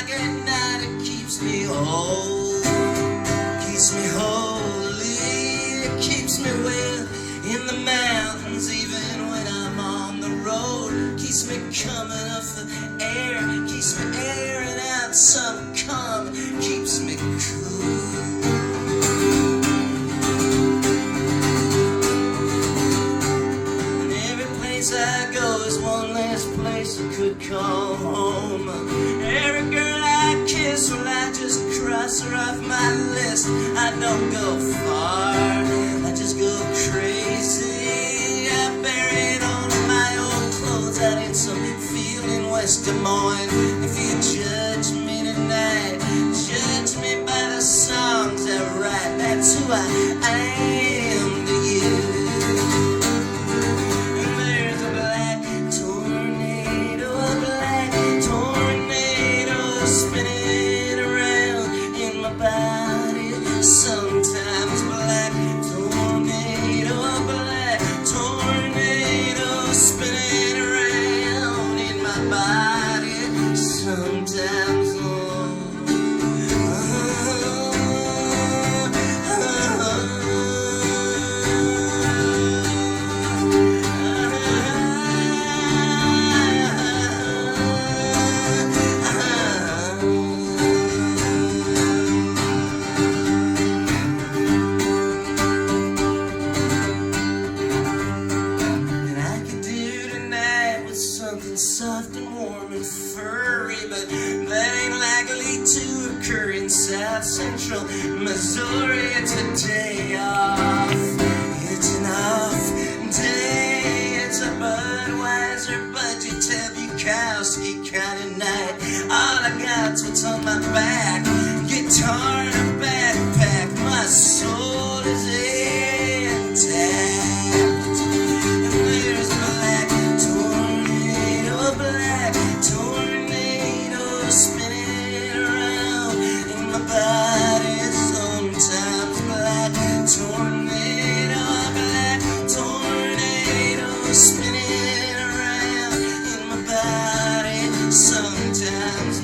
dark at night, it keeps me whole. Keeps me holy, it keeps me well in the mountains, even when I'm on the road. Keeps me coming off the air, keeps me airing out some calm, keeps me cool. And every place I go is one less place I could call home. Every girl I kiss, well, I just cross her off my list. I don't go far, I just go crazy. I buried all of my old clothes out in some field in West Des Moines. If you judge me tonight, judge me by the songs I write. That's who I am to you. And there's a black tornado, a black tornado spinning around in my body. Sometimes black tornado, a black tornado spinning around in my body. Sometimes soft and warm and furry, but that ain't likely to occur in South Central Missouri. It's a day off, it's an off day, it's a Budweiser, Budget, Bukowski kind of night. All I got's what's on my back, guitar and a backpack, my soul is intact. And there's black tornado spinning around in my body. Sometimes black tornado spinning around in my body. Sometimes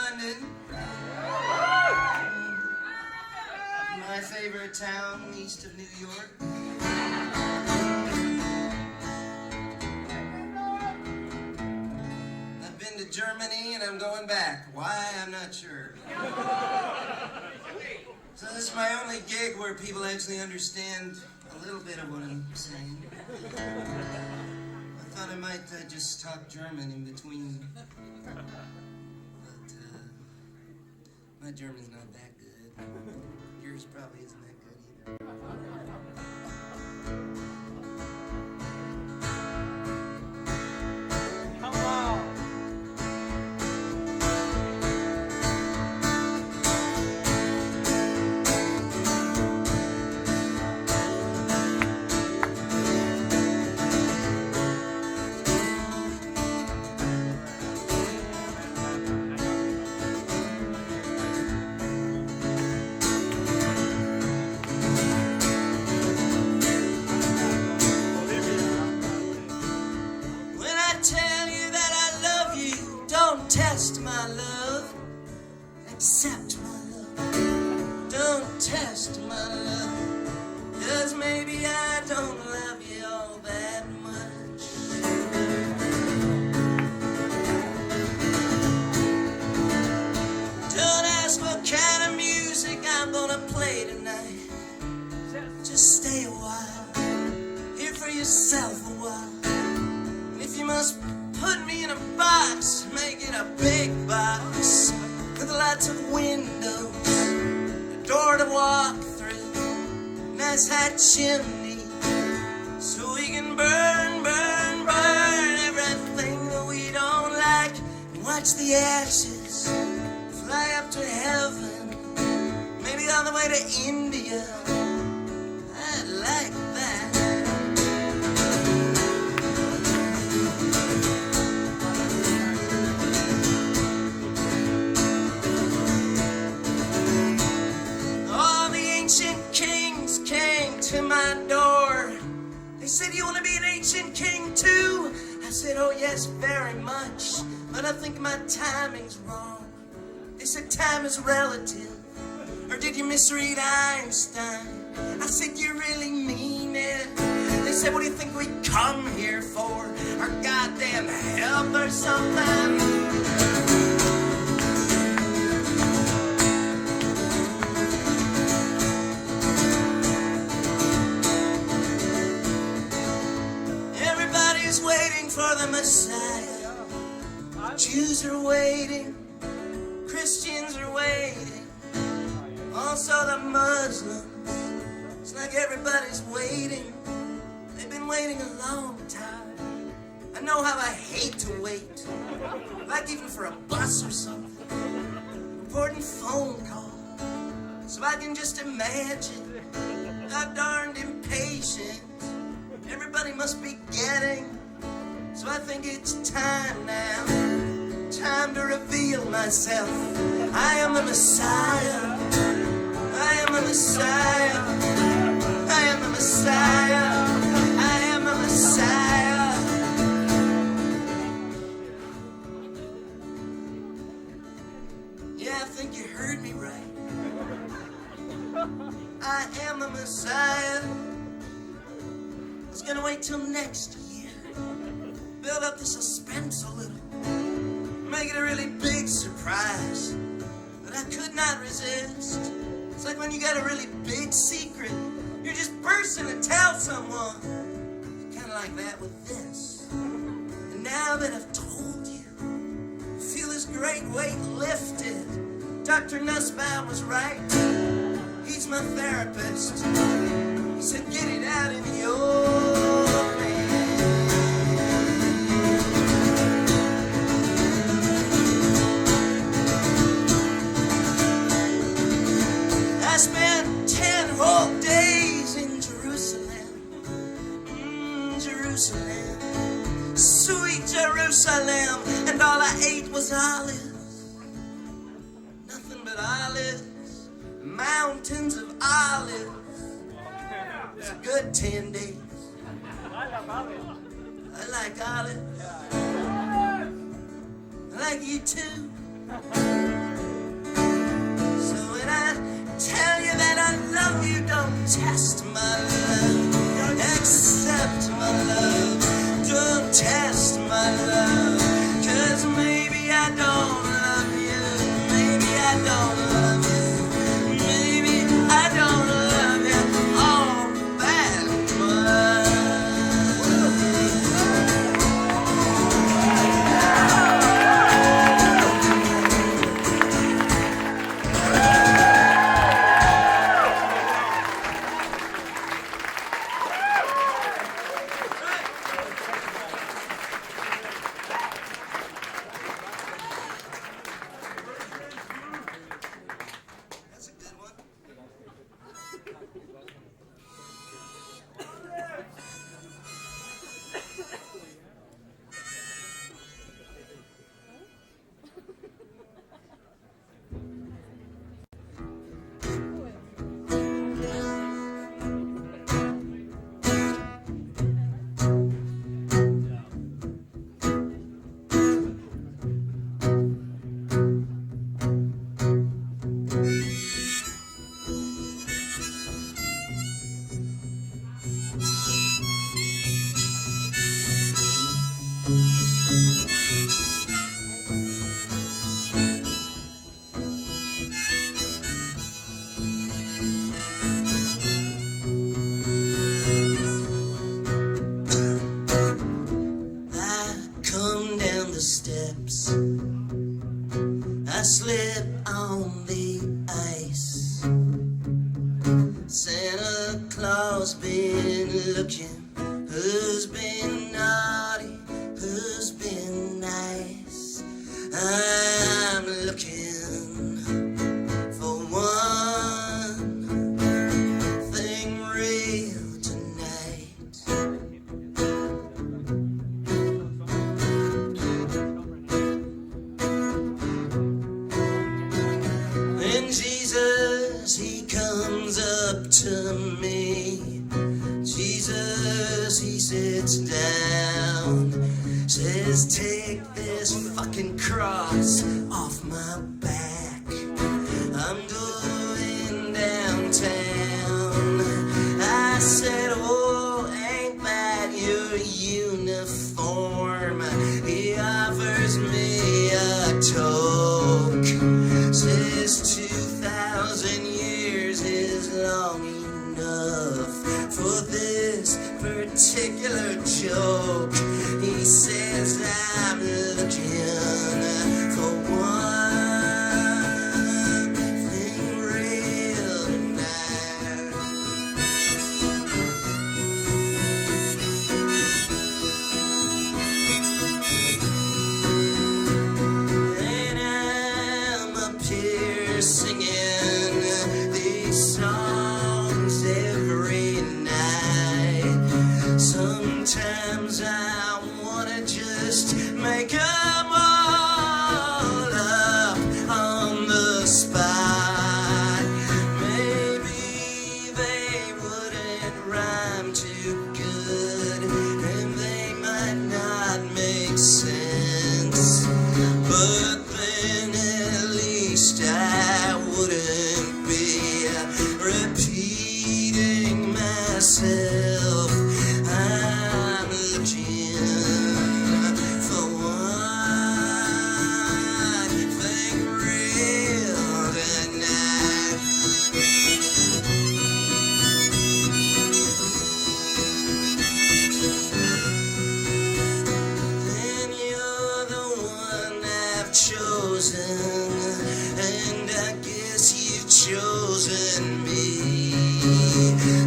London. My favorite town east of New York. I've been to Germany and I'm going back. Why? I'm not sure. So this is my only gig where people actually understand a little bit of what I'm saying. I thought I might just talk German in between. But my German's not that good. Yours probably isn't that good either. Come on. Test my love, accept my love. Don't test my love, 'cause maybe I don't love you all that much. Don't ask what kind of music I'm gonna play tonight. Just stay a while, hear for yourself a while. And if you must put me in a box, make it a big box with lots of windows, a door to walk through, nice high chimney, so we can burn, burn, burn everything that we don't like, and watch the ashes fly up to heaven, maybe on the way to India. I'd like that. To my door, they said, "You want to be an ancient king too?" I said, "Oh yes, very much, but I think my timing's wrong." They said, "Time is relative, or did you misread Einstein?" I said, "You really mean it?" They said, "What do you think we come here for? Our goddamn help or something?" Waiting for the Messiah. Jews are waiting, Christians are waiting, also the Muslims. It's like everybody's waiting. They've been waiting a long time. I know how I hate to wait, like even for a bus or something, important phone call. So I can just imagine how darned impatient everybody must be getting. So I think it's time now, time to reveal myself. I am the Messiah. I am the Messiah. I am the Messiah. I am the Messiah. Yeah, I think you heard me right. I am the Messiah. I was gonna wait till next year. Build up the suspense a little, make it a really big surprise, but I could not resist. It's like when you got a really big secret, you're just bursting to tell someone. It's kind of like that with this. And now that I've told you, I feel this great weight lifted. Dr. Nussbaum was right. He's my therapist. He said, "Get it out in the open." I spent 10 whole days in Jerusalem. Jerusalem, sweet Jerusalem, and all I ate was olives. Nothing but olives, mountains of olives. It was a good 10 days. I love olives. I like olives. I like you too. Don't test my love, accept my love. Don't test my love, 'cause maybe I don't love you, maybe I don't love you, maybe I don't love you all that much. That's a good one. I come down the steps, I slip on the ice. Santa Claus been looking, who's been naughty, who's been nice. I'm looking for one thing real tonight. Then Jesus, he comes up to me. Jesus, he sits down, says, take this fucking cross off my back. I'm going downtown. I said, oh, ain't that your uniform? He offers me a toke, says 2,000 years is long enough for this particular joke. He says I'm looking for one thing real tonight. And I'm up here singing these songs every night. Sometimes I wanna just make 'em all up on the spot. Maybe they wouldn't rhyme too good, and they might not make sense. But then at least I wouldn't be repeating myself. I'm looking for one thing real tonight. And you're the one I've chosen, and I guess you've chosen me.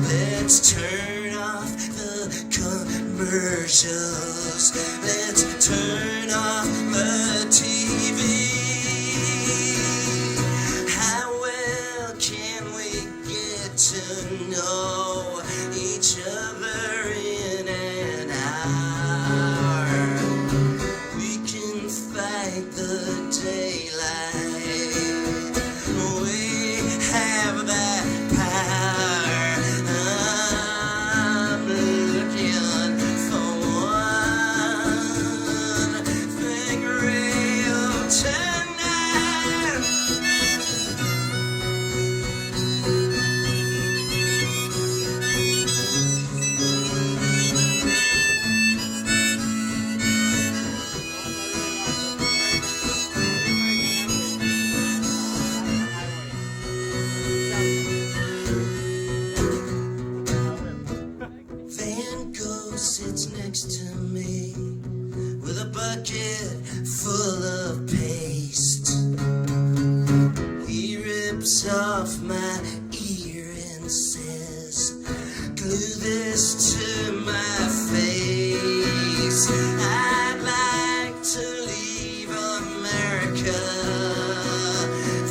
Let's turn off the commercials. Let's turn off the TV. How well can we get to know each other in an hour? We can fight the daylight. We have that power. I'm looking for one rips off my ear and says, glue this to my face. I'd like to leave America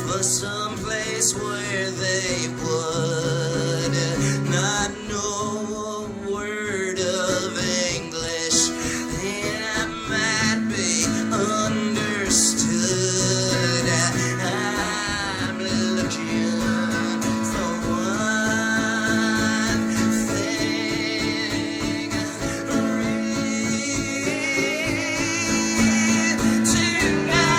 for some place where they would not know a word of English, and I might be understood. I'm looking for one thing tonight.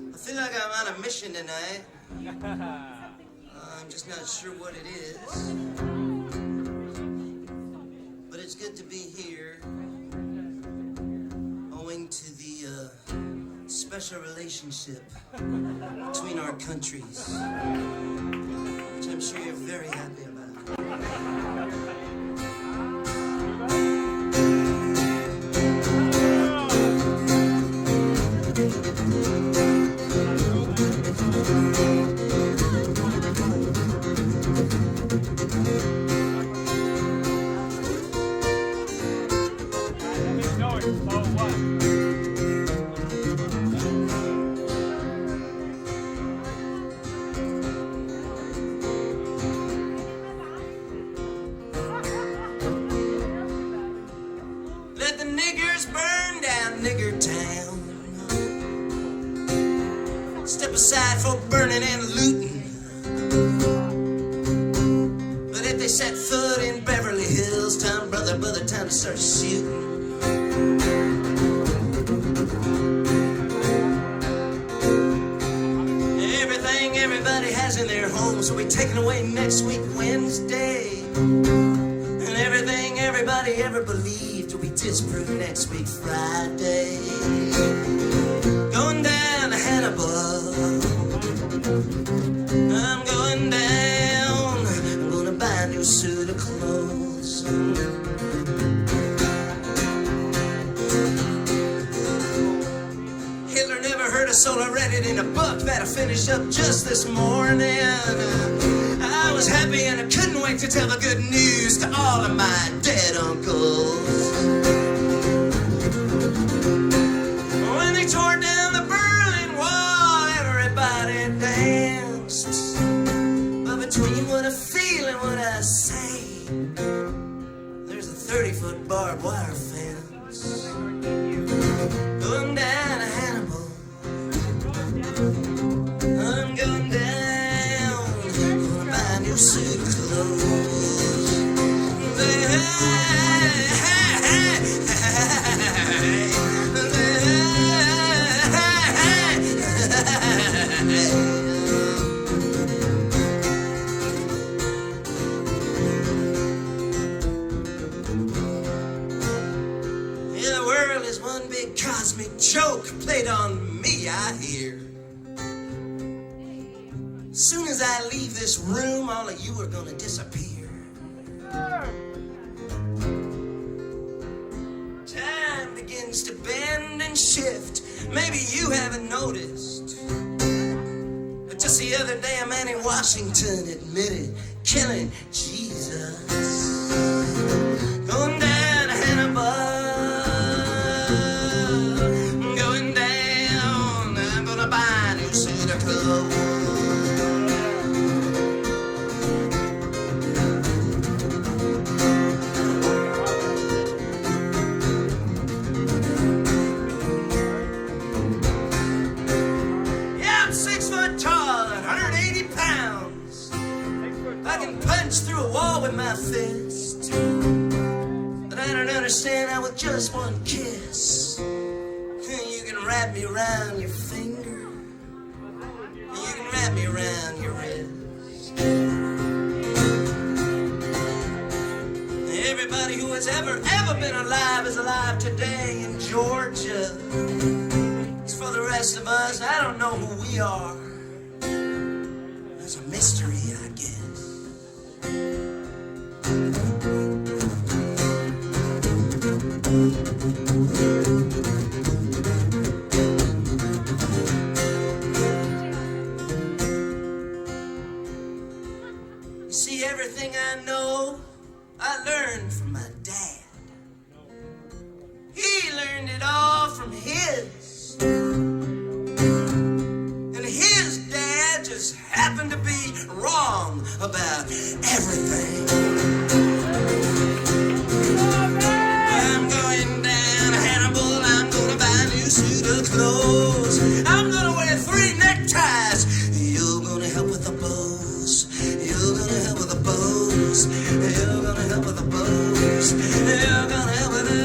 I feel like I'm on a mission tonight. I'm just not sure what it is. But it's good to be here, owing to the special relationship between our countries, which I'm sure you're very happy about. Let the niggers burn down nigger town. Step aside for burning and looting. But if they set foot in Beverly Hills, time, brother, time to start shooting. Everything everybody has in their homes will be taken away next week, Wednesday. And everything everybody ever believed will be disproved next week, Friday. Going down to Hannibal. I'm going down. I'm gonna buy a new suit of clothes. Hitler never heard a soul. I read it in a book that I finished up just this morning. I was happy and I couldn't wait to tell the good news to all of my dead uncles. When they tore down the Berlin Wall, everybody danced. But between what I feel and what I say, there's a 30-foot barbed wire fence. Going down to Hannibal. I'm going down. Gonna buy a new suit of clothes. Yeah, the world is one big cosmic joke played on me, I hear. Soon as I leave this room, all of you are gonna disappear. Time begins to bend and shift. Maybe you haven't noticed. But just the other day, a man in Washington admitted killing Jesus. Going down to Hannibal. Going down. I'm gonna buy a new suit of clothes. Yeah, I'm 6 foot tall and 180 pounds. I can punch through a with my fist, but I don't understand how with just one kiss you can wrap me around your finger, you can wrap me around your wrist. Everybody who has ever been alive is alive today in Georgia. As for the rest of us, I don't know who we are. There's a mystery, I guess. You see, everything I know, I learned from my dad. He learned it all from his. And his dad just happened to be wrong about everything. I'm going down to Hannibal, I'm gonna buy a new suit of clothes. I'm gonna wear 3 neckties. You're gonna help with the bows. You're gonna help with the bows. You're gonna help with the bows. You're gonna help with the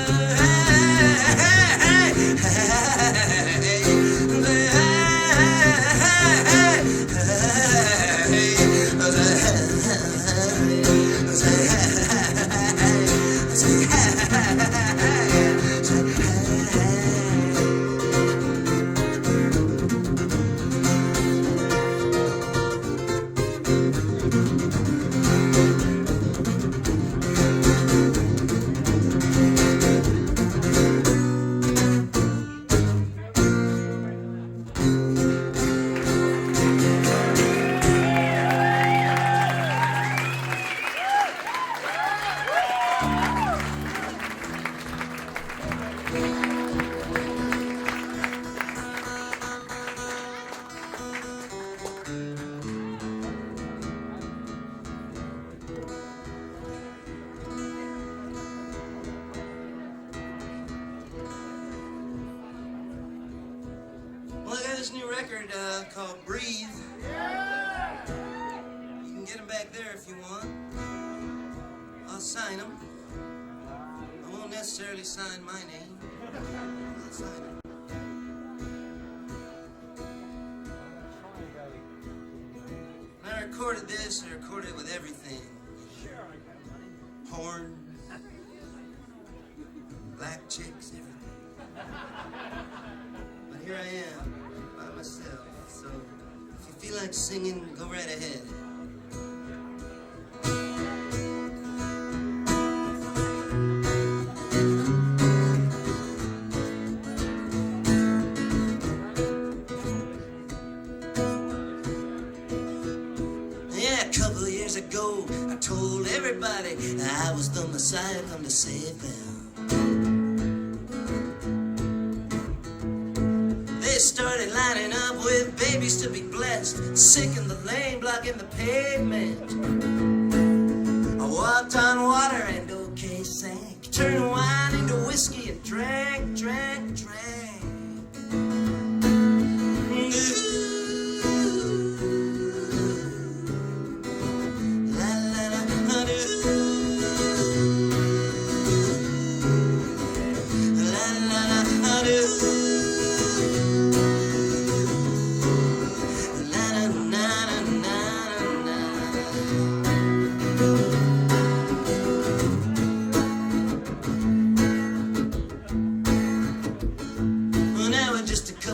this new record called Breathe. You can get them back there if you want. I'll sign them. I won't necessarily sign my name. I'll sign them. When I recorded this, I recorded it with everything. Horn, black chicks, everything. But here I am. Myself. So if you feel like singing, go right ahead. Yeah, a couple of years ago, I told everybody I was the Messiah come to save them. Started lining up with babies to be blessed, sick in the lane, blocking the pavement. I walked on water and okay sank, turned wine into whiskey and drank.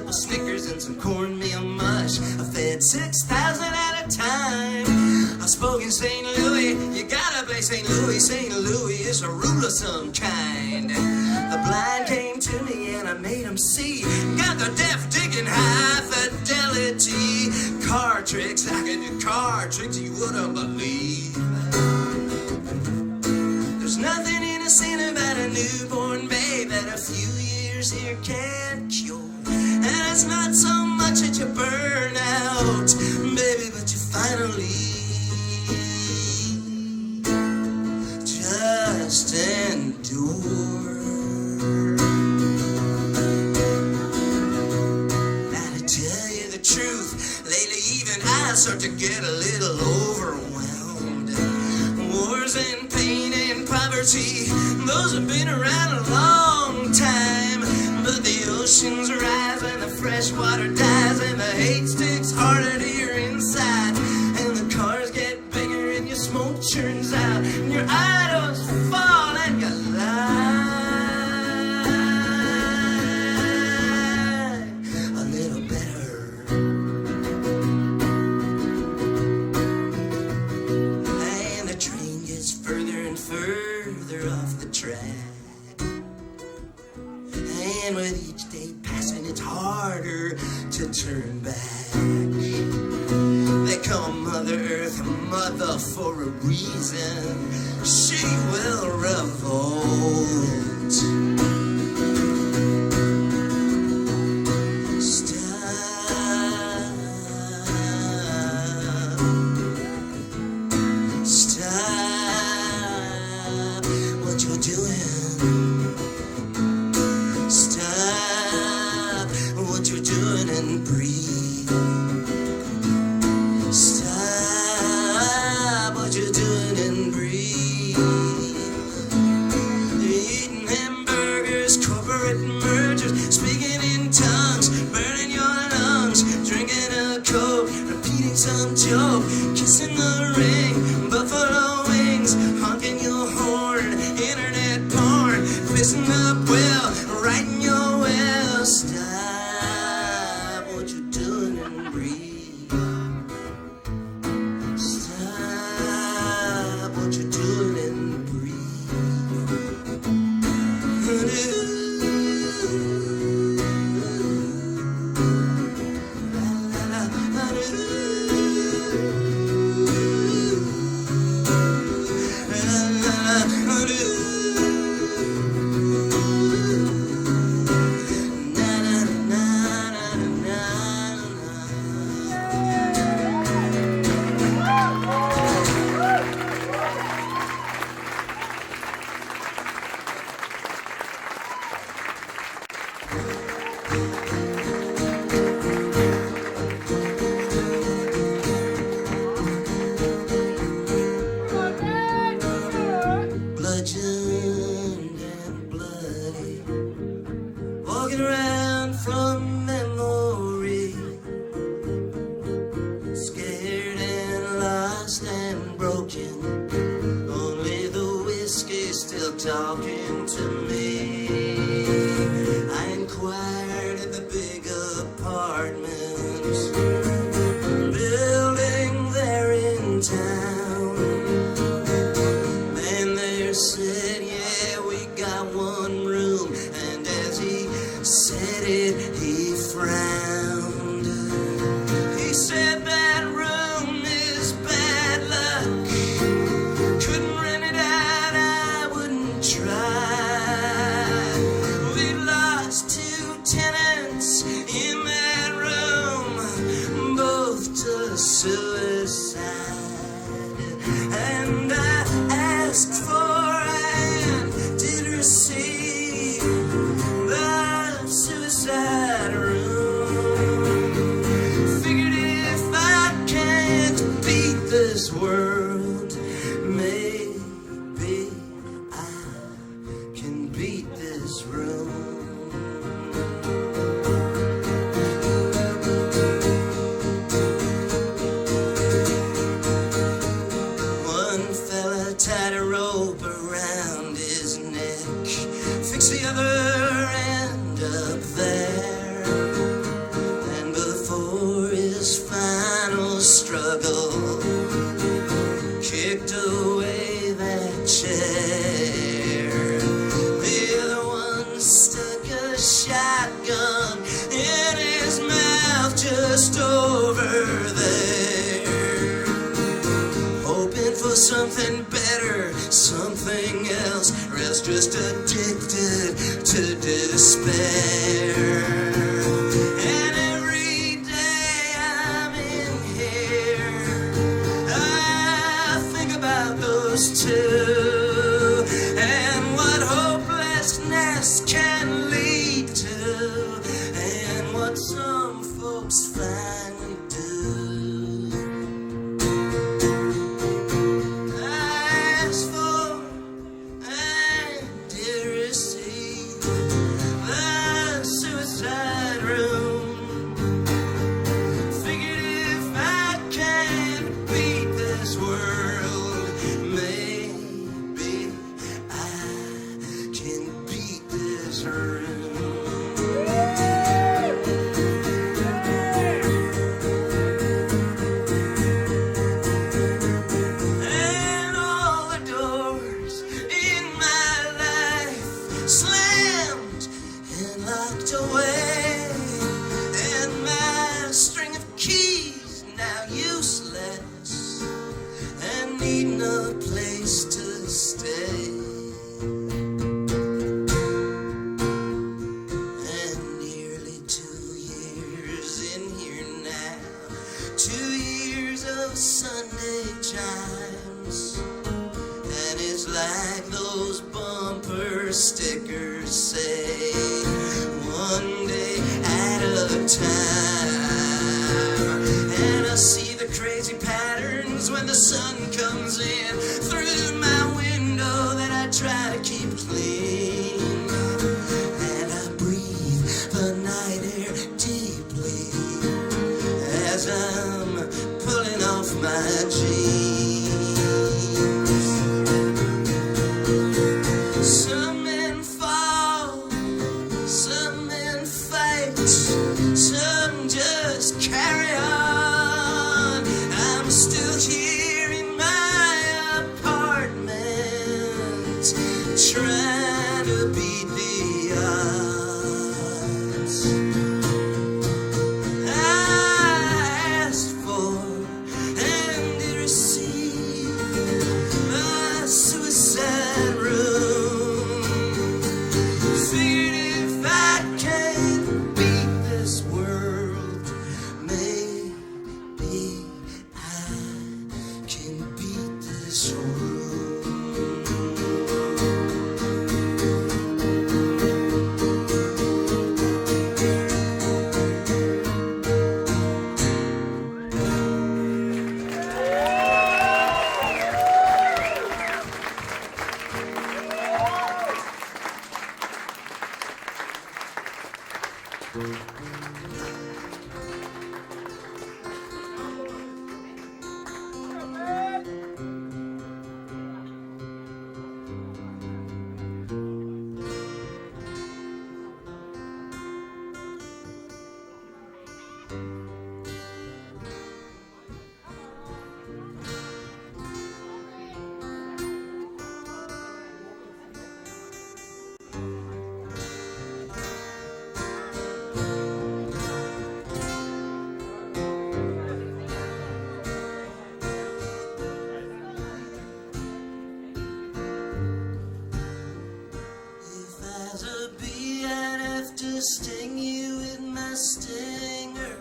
Snickers and some cornmeal mush. I fed 6,000 at a time. I spoke in St. Louis. You gotta play St. Louis. St. Louis is a rule of some kind. The blind came to me and I made them see. Got the deaf digging high fidelity. Car tricks, I can do car tricks you wouldn't believe. There's nothing innocent about a newborn babe that a few years here can't cure. And it's not so much that you burn out, baby, but you finally just endure. Now to tell you the truth, lately even I start to get a little overwhelmed. Wars poverty, those have been around a long time. But the oceans rise and the fresh water dies, and the hate sticks harder to your inside, and the cars get bigger and your smoke churns out, and your idols fall and you lie a little better. And the train gets further and further off the track, and with each day passing it's harder to turn back. They call Mother Earth mother for a reason. She will revolt. Stop what you're doing. Stop what you're doing and breathe. Stop what you're doing and breathe. Eating hamburgers, corporate mergers, speaking in tongues, burning your lungs, drinking a Coke, repeating some joke, kissing the ring, buffalo wings, honking your horn, internet porn, fixing up well, writing your will. Stop what you're doing and breathe. Stop what you're doing and breathe. Bludgeoned and bloody, walking around from memory, scared and lost and broken. Only the whiskey still talking to me. I inquired at the big apartments building there in town. Man there said, yeah, we got one room, and as he said it, he frowned. He said that room is bad luck, couldn't rent it out, I wouldn't try. We lost 2 tenants in that room, both to suicide. And I asked for and did receive the suicide room. Figured if I can't beat this world, maybe I can beat this room. One fella tied a rope around his neck, fixed the other end up there, and before his final struggle, kicked away that chair. The other one stuck a shotgun in his mouth just over there, hoping for something better, something else, or else just addicted to despair. And every day I'm in here, I think about those two, and what hopelessness can lead to, and what some folks finally do. I asked for like those bumper stickers say, one day at a time. And I see the crazy patterns when the sun comes in through my window that I try to keep clean. And I breathe the night air deeply as I'm pulling off my jeans. Some men fall, some men fight, some just carry on. I'm still here in my apartment, trying to beat the odds. I asked for and did receive a suicide room. Figured if I can't beat this world, maybe I can beat this room. Sting you with my stinger,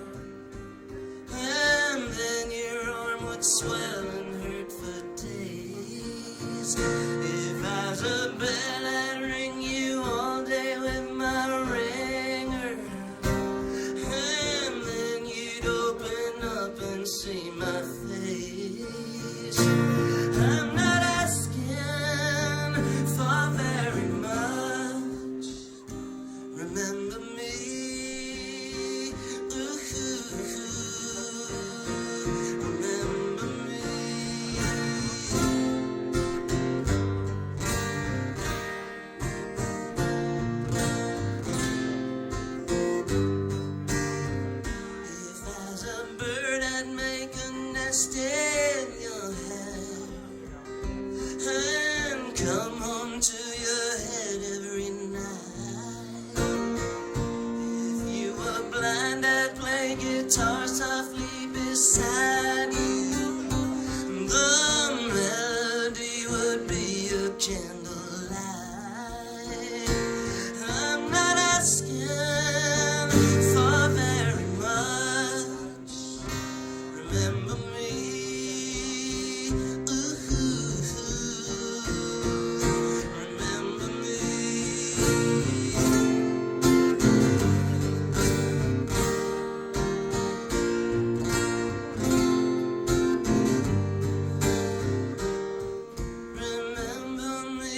and then your arm would swell and hurt for days. If I was a bell, I'd ring you all day with my ringer, and then you'd open up and see my face. I'm not asking for very much. Remember me, ooh, remember me. If I was a bird, I'd make a nest in your hair and come home to your head every night. Blind, I'd play guitar softly beside you. The melody would be a candlelight. I'm not asking for very much. Remember me, ooh, remember me. Remember me.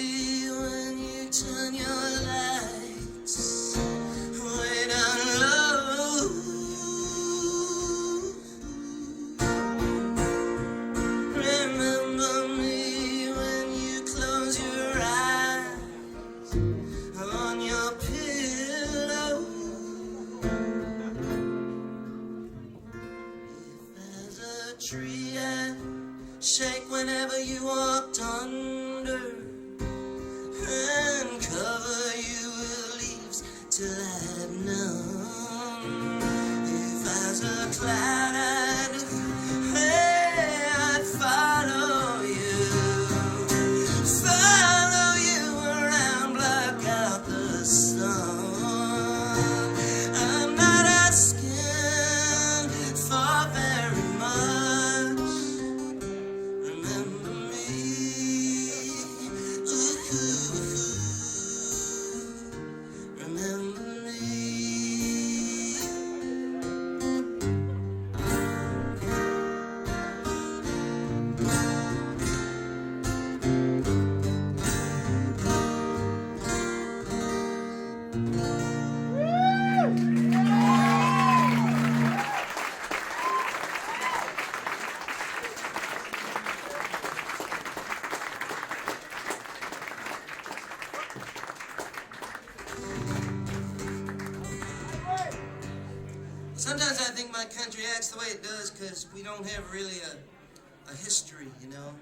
my country acts the way it does because we don't have really a history, you know?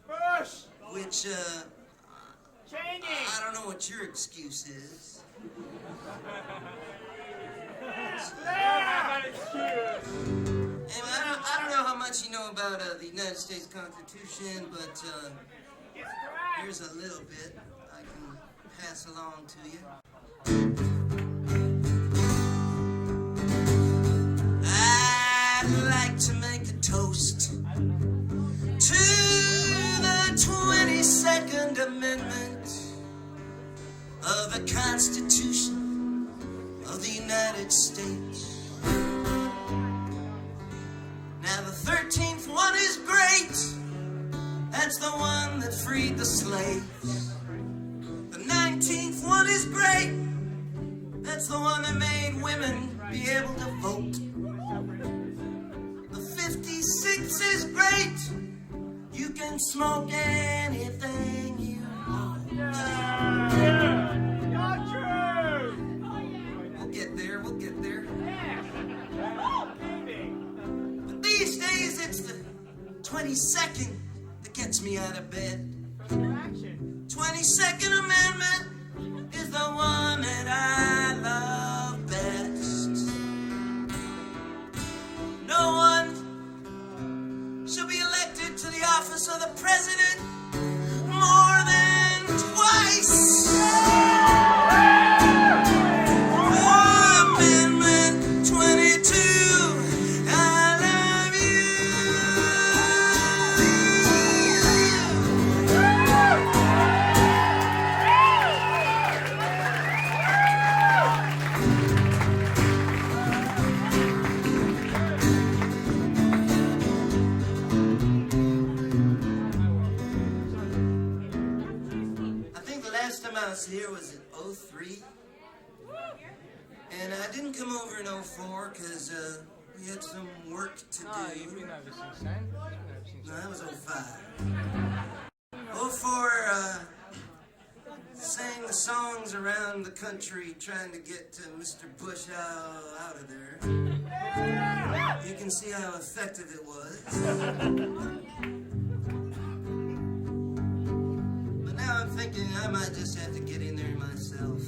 Bush! Which, Changing! I don't know what your excuse is. Anyway, I don't know how much you know about the United States Constitution, but here's a little bit I can pass along to you. I'd like to make a toast to the 22nd Amendment of the Constitution of the United States. Now the 13th one is great. That's the one that freed the slaves. The 19th one is great. That's the one that made women be able to vote. The 56th is great. You can smoke anything you want. We'll get there, we'll get there. But these days it's the 22nd that gets me out of bed. 22nd Amendment is the one that I love best. No one shall be elected to the office of the president more than twice. Amendment 22, I love you. I think the last time I was here was in '03. And I didn't come over in '04 because we had some work to do. You've been over since then. No, that was '05. '04, sang the songs around the country trying to get Mr. Bush out of there. You can see how effective it was. But now I'm thinking I might just have to get in there myself.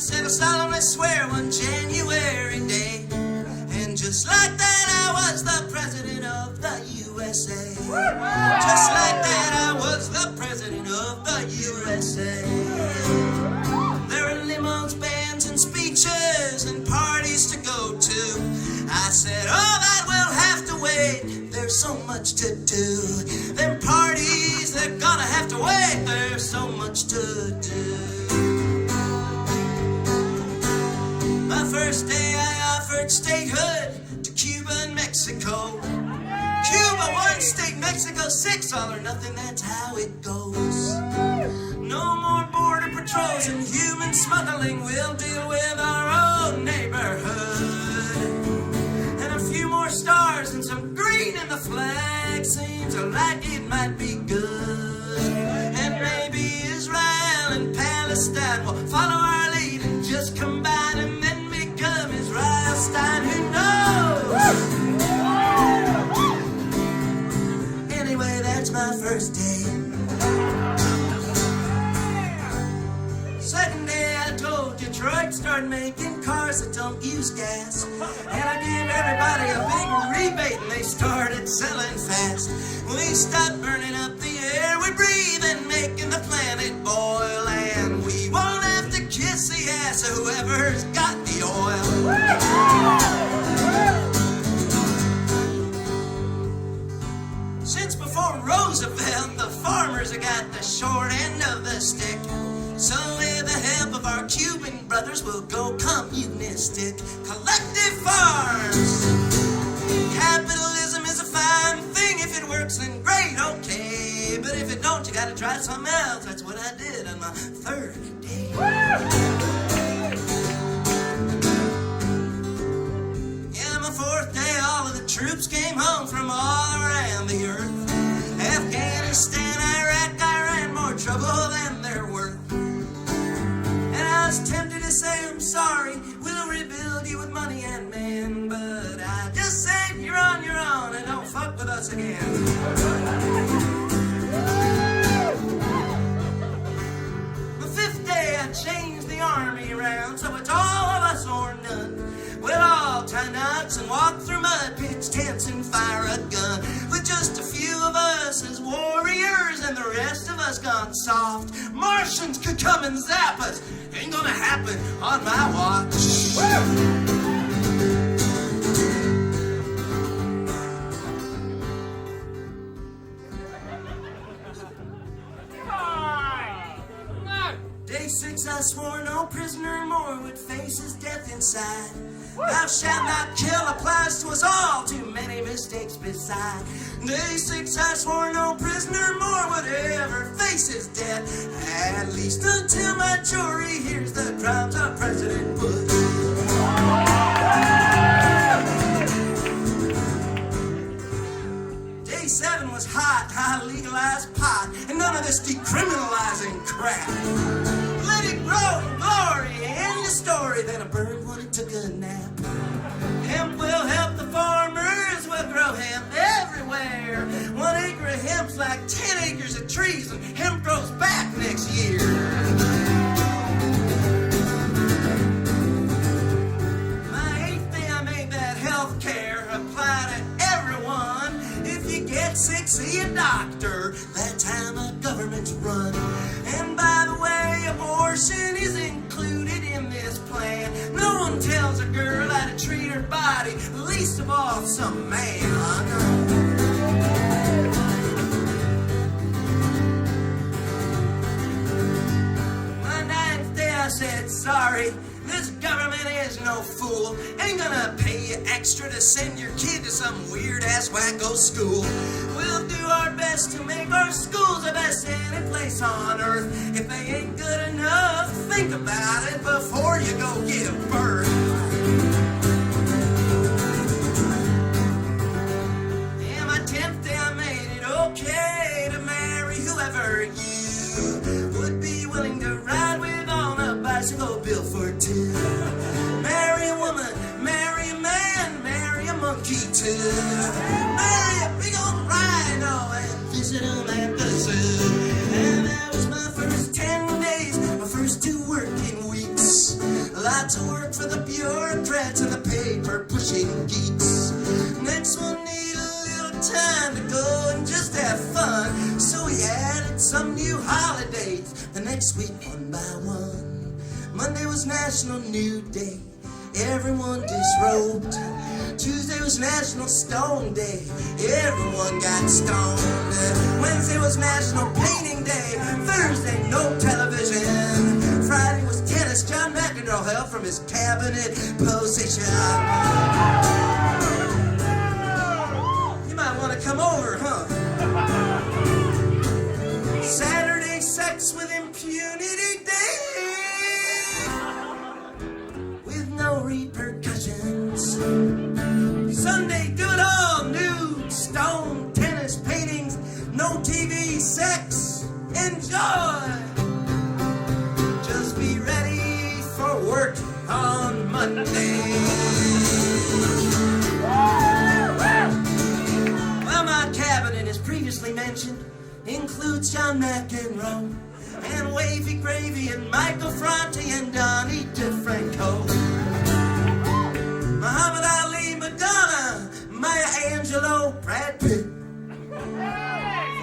Said I solemnly swear one January day, and just like that I was the president of the USA. Just like that I was the president of the USA. There are limos, bands, and speeches and parties to go to. I said, oh, that will have to wait. There's so much to do. Them parties, they're gonna have to wait. There's so much to do. My first day I offered statehood to Cuba and Mexico. Cuba 1 state, Mexico 6, all or nothing, that's how it goes. No more border patrols and human smuggling, we'll deal with our own neighborhood. And a few more stars and some green in the flag seems like it might be good. And maybe Israel and Palestine will follow our lead and just combine and Israel-Stein, who knows? Anyway, that's my first day. Second day I told Detroit, start making cars that don't use gas. And I gave everybody a big rebate and they started selling fast. We stopped burning up the air we breathe and making the planet boil. And we won't have to kiss the ass of whoever's got the oil. Since before Roosevelt, the farmers have got the short end of the stick. So with the help of our Cuban brothers, we'll go communistic. Collective farms. Capitalism is a fine thing. If it works, then great, okay. But if it don't, you gotta try something else. That's what I did on my third day. Yeah, my fourth day, all of the troops came home from from all around the earth. Afghanistan, Iraq, Iran, more trouble than they're worth. And I was tempted to say I'm sorry, we'll rebuild you with money and men, but I just said you're on your own and don't fuck with us again. The fifth day I changed the army around, so it's all of us or none. We'll all tie knots and walk through mud, pitch tents and fire a gun, with just a few of us as warriors and the rest of us gone soft. Martians could come and zap us, ain't gonna happen on my watch. Day 6 I swore no prisoner more would face his death inside. Thou shalt not kill applies to us all, too many mistakes beside. Day 6 I swore no prisoner more would ever face his death, at least until my jury hears the crimes of President Bush. Day 7 was hot, I legalized pot, and none of this decriminalizing crap. Let it grow in glory, end the story, then a bird when it took a nap. Hemp will help the farmers, we'll grow hemp everywhere. 1 acre of hemp's like 10 acres of trees, and hemp grows back next year. My 8th day I made that health care apply to everyone. If you get sick, see a doctor, that time a government's run. And by the way, abortion is included in this plan. No one tells a girl how to treat her body, least of all some man. My 9th day I said sorry, this government is no fool. Ain't gonna pay you extra to send your kid to some weird-ass wacko school. We'll do our best to make our schools the best any place on earth. If they ain't good enough, think about it before you go give birth. Yeah, my 10th day I made it okay to marry whoever you would be willing to ride with on a bicycle built for two. Marry a woman, marry a man, marry a monkey too. Marry a big old rhino and visit him at the zoo. And that was my first 10 days, my first 2 working weeks. Lots of work for the bureaucrats and the paper-pushing geeks. Next one need a little time to go and just have fun, so we added some new holidays the next week, one by one. Monday was National Nude Day, everyone disrobed. Tuesday was National Stone Day, everyone got stoned. Wednesday was National Painting Day, Thursday no television. Friday was tennis, John McEnroe held from his cabinet position. You might want to come over, huh? Saturday, sex with impunity day, with no repercussions. Sunday, do it all, nude, stone, tennis, paintings, no TV, sex, enjoy. Just be ready for work on Monday. Well, my cabinet, as previously mentioned, includes John McEnroe, and Wavy Gravy, and Michael Franti, and Donnie DeFranco. Muhammad Ali, Madonna, Maya Angelou, Brad Pitt,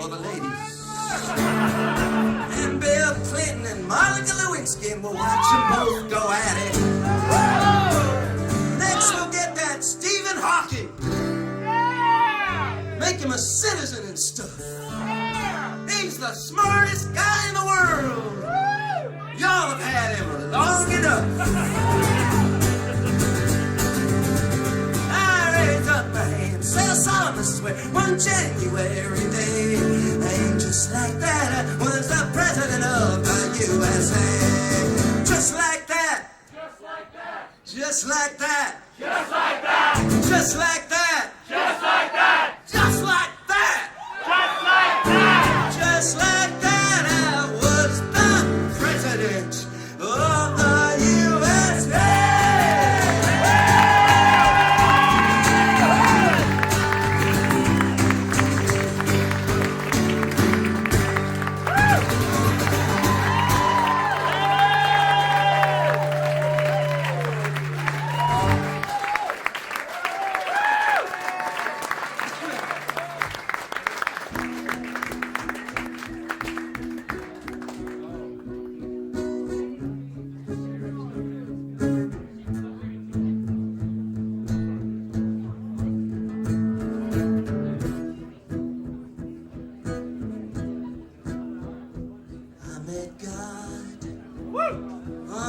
for the ladies. And Bill Clinton and Monica Lewinsky, and we'll watch them both go at it. Next we'll get that Stephen Hawking. Make him a citizen and stuff. He's the smartest guy in the world. Y'all have had him long enough. I raise up my hand, say a solemn swear, one January day, and just like that, I was the president of the USA. Just like that. Just like that. Just like that. Just like that. Just like that. Just like that.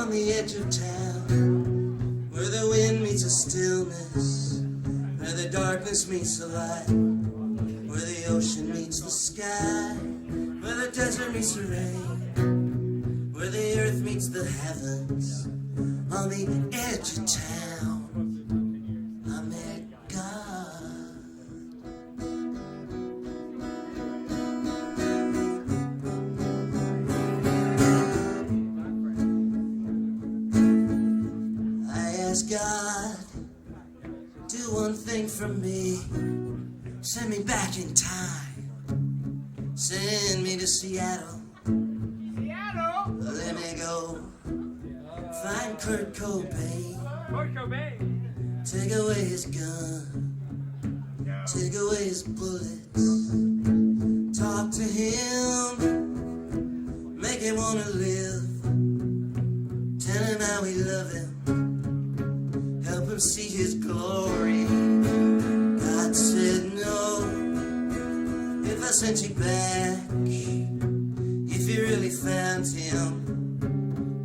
on the edge of town, where the wind meets the stillness, where the darkness meets the light, where the ocean meets the sky, where the desert meets the rain, where the earth meets the heavens, on the edge of town, I met God. I asked God, do one thing for me, send me back in time, send me to Seattle, Seattle. let me go find Kurt Cobain, Kurt Cobain. take away his gun, take away his bullets, talk to him, make him wanna live, tell him how we love him, help him see his glory. God said no, if I sent you back, if you really found him,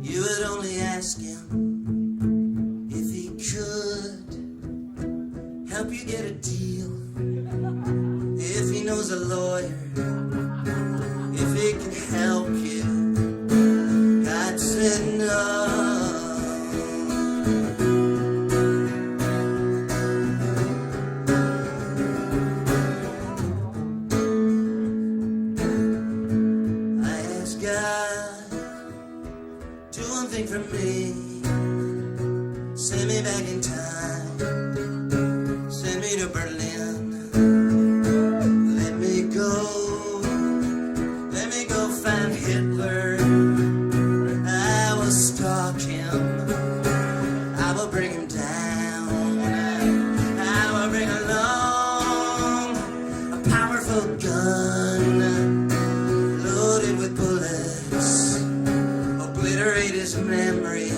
you would only ask him if he could help you get a deal, if he knows a lawyer, if he can help you. God said no. I asked God, do one thing for me, send me back in time, send me to Berlin, let me go find Hitler, I will stalk him, I will bring him down, I will bring along a powerful gun, loaded with bullets, obliterate his memory.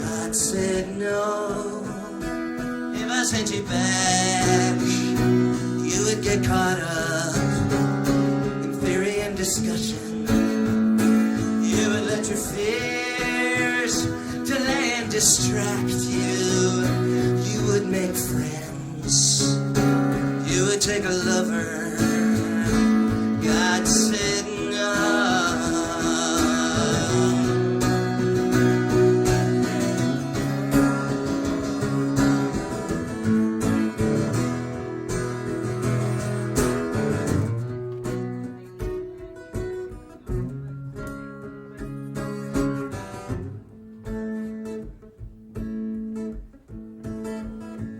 God said no, if I sent you back, you would get caught up in theory and discussion, you would let your fears delay and distract you, you would make friends, you would take a lover. God said no.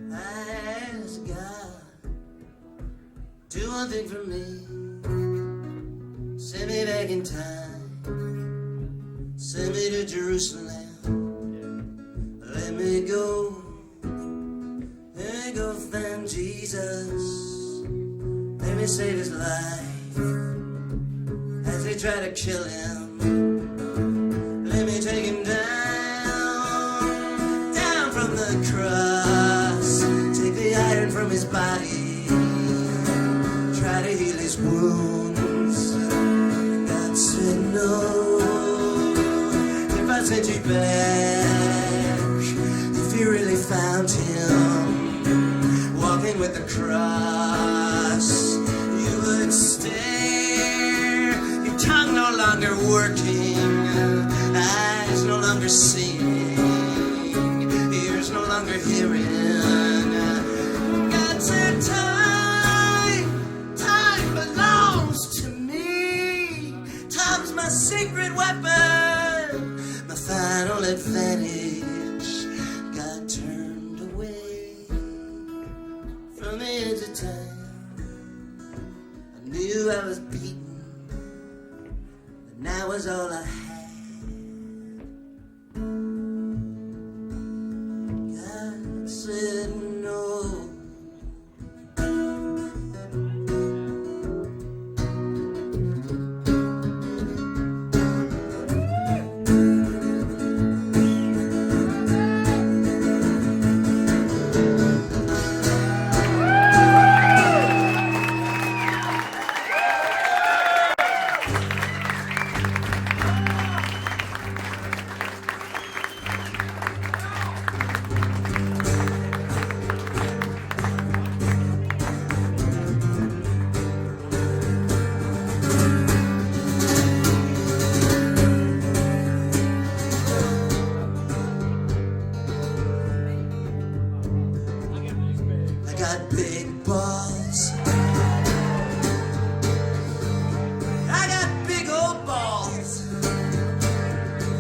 Ask God, do one thing for me, send me back in time, send me to Jerusalem, let me go find Jesus, let me save his life, as they try to kill him, let me take him down from the cross, take the iron from his body, try to heal his wounds. God said no, if I sent you back, if you really found him, walking with the cross, you would stare, your tongue no longer working, eyes no longer seeing, ears no longer hearing. God said time belongs to me, time's my secret weapon, my final advantage. God turned away from the edge of time, I knew I was beaten, but that was all I had. God said no. big balls. I got big old balls.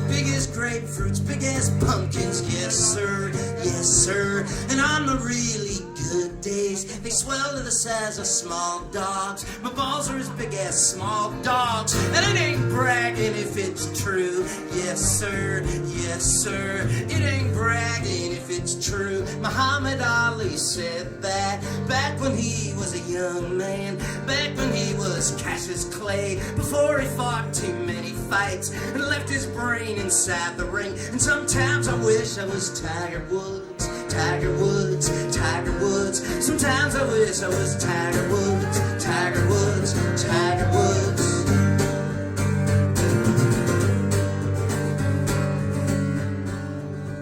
Big as grapefruits, big as pumpkins, yes sir, yes sir. And on the really good days, they swell to the size of small dogs. My balls are as big as small dogs, and it ain't bragging if it's true. Yes sir, yes sir, it ain't bragging if it's true. Muhammad Ali said that back when he was a young man, back when he was Cassius Clay, before he fought too many fights and left his brain inside the ring. And sometimes I wish I was Tiger Woods, Tiger Woods, Tiger Woods. Sometimes I wish I was Tiger Woods, Tiger Woods, Tiger Woods.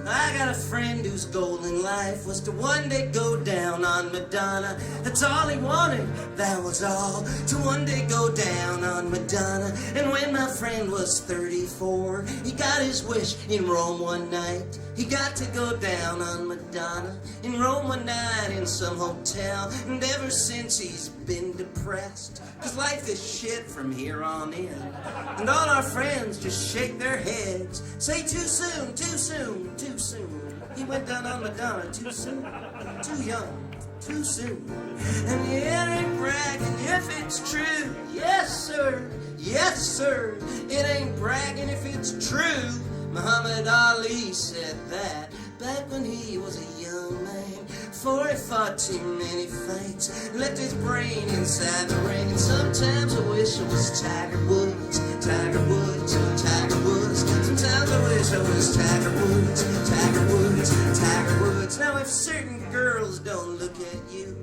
I got a friend whose goal in life was to one day go down on Madonna. That's all he wanted, that was all, to one day go down on Madonna. And when my friend was 34, he got his wish in Rome one night. He got to go down on Madonna in Rome one night in some hotel. And ever since he's been depressed, 'cause life is shit from here on in. And all our friends just shake their heads, say too soon, too soon, too soon. He went down on Madonna too soon, too young, too soon. And it ain't bragging if it's true. Yes sir, yes sir, it ain't bragging if it's true. Muhammad Ali said that back when he was a young man, before he fought too many fights, left his brain inside the ring. And sometimes I wish I was Tiger Woods, Tiger Woods, Tiger Woods. Sometimes I wish I was Tiger Woods, Tiger Woods, Tiger Woods. Now if certain girls don't look at you,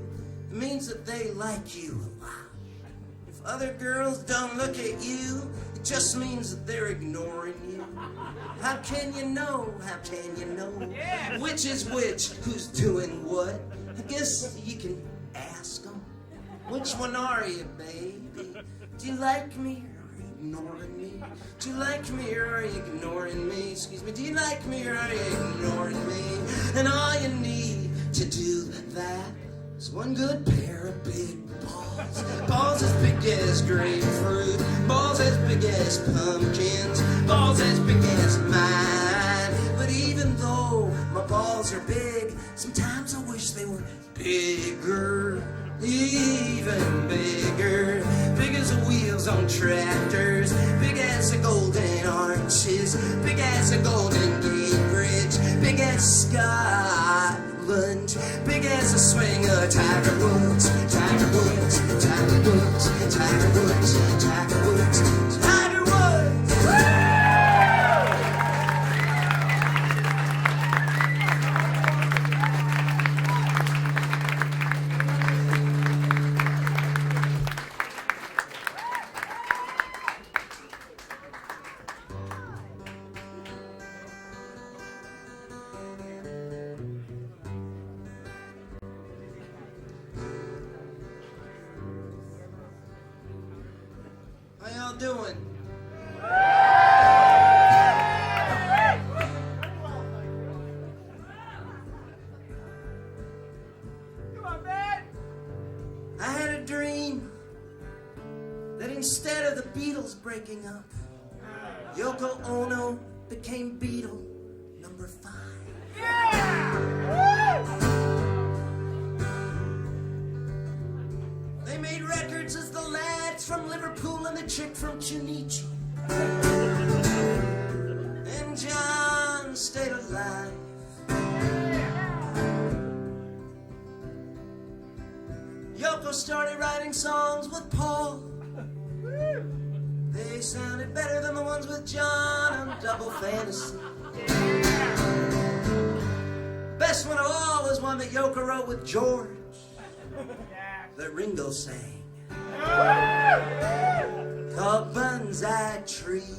it means that they like you a lot. If other girls don't look at you, it just means that they're ignoring you. How can you know? How can you know? Yeah. Which is which? Who's doing what? I guess you can ask them. Which one are you, baby? Do you like me or are you ignoring me? Do you like me or are you ignoring me? Excuse me, do you like me or are you ignoring me? And all you need to do that is one good pair of big balls. Balls as big as grapefruit, balls as big as pumpkins, balls as big as mine. But even though my balls are big, sometimes I wish they were bigger, even bigger. Big as the wheels on tractors, big as the golden arches, big as the Golden Gate Bridge, big as Scotland, big as the swing of Tiger Woods, Tiger Woods, Tiger Woods, Tiger Woods, Tiger Woods, Tiger Woods. How y'all doing? Come on, man. I had a dream that instead of the Beatles breaking up, Yoko Ono became Beatle number 5. Yeah. They made records as the lads from Liverpool and the chick from Chunichi. And John stayed alive. Yoko started writing songs with Paul. They sounded better than the ones with John on Double Fantasy. Best one of all was one that Yoko wrote with George, that Ringo sang, called Bonsai Tree.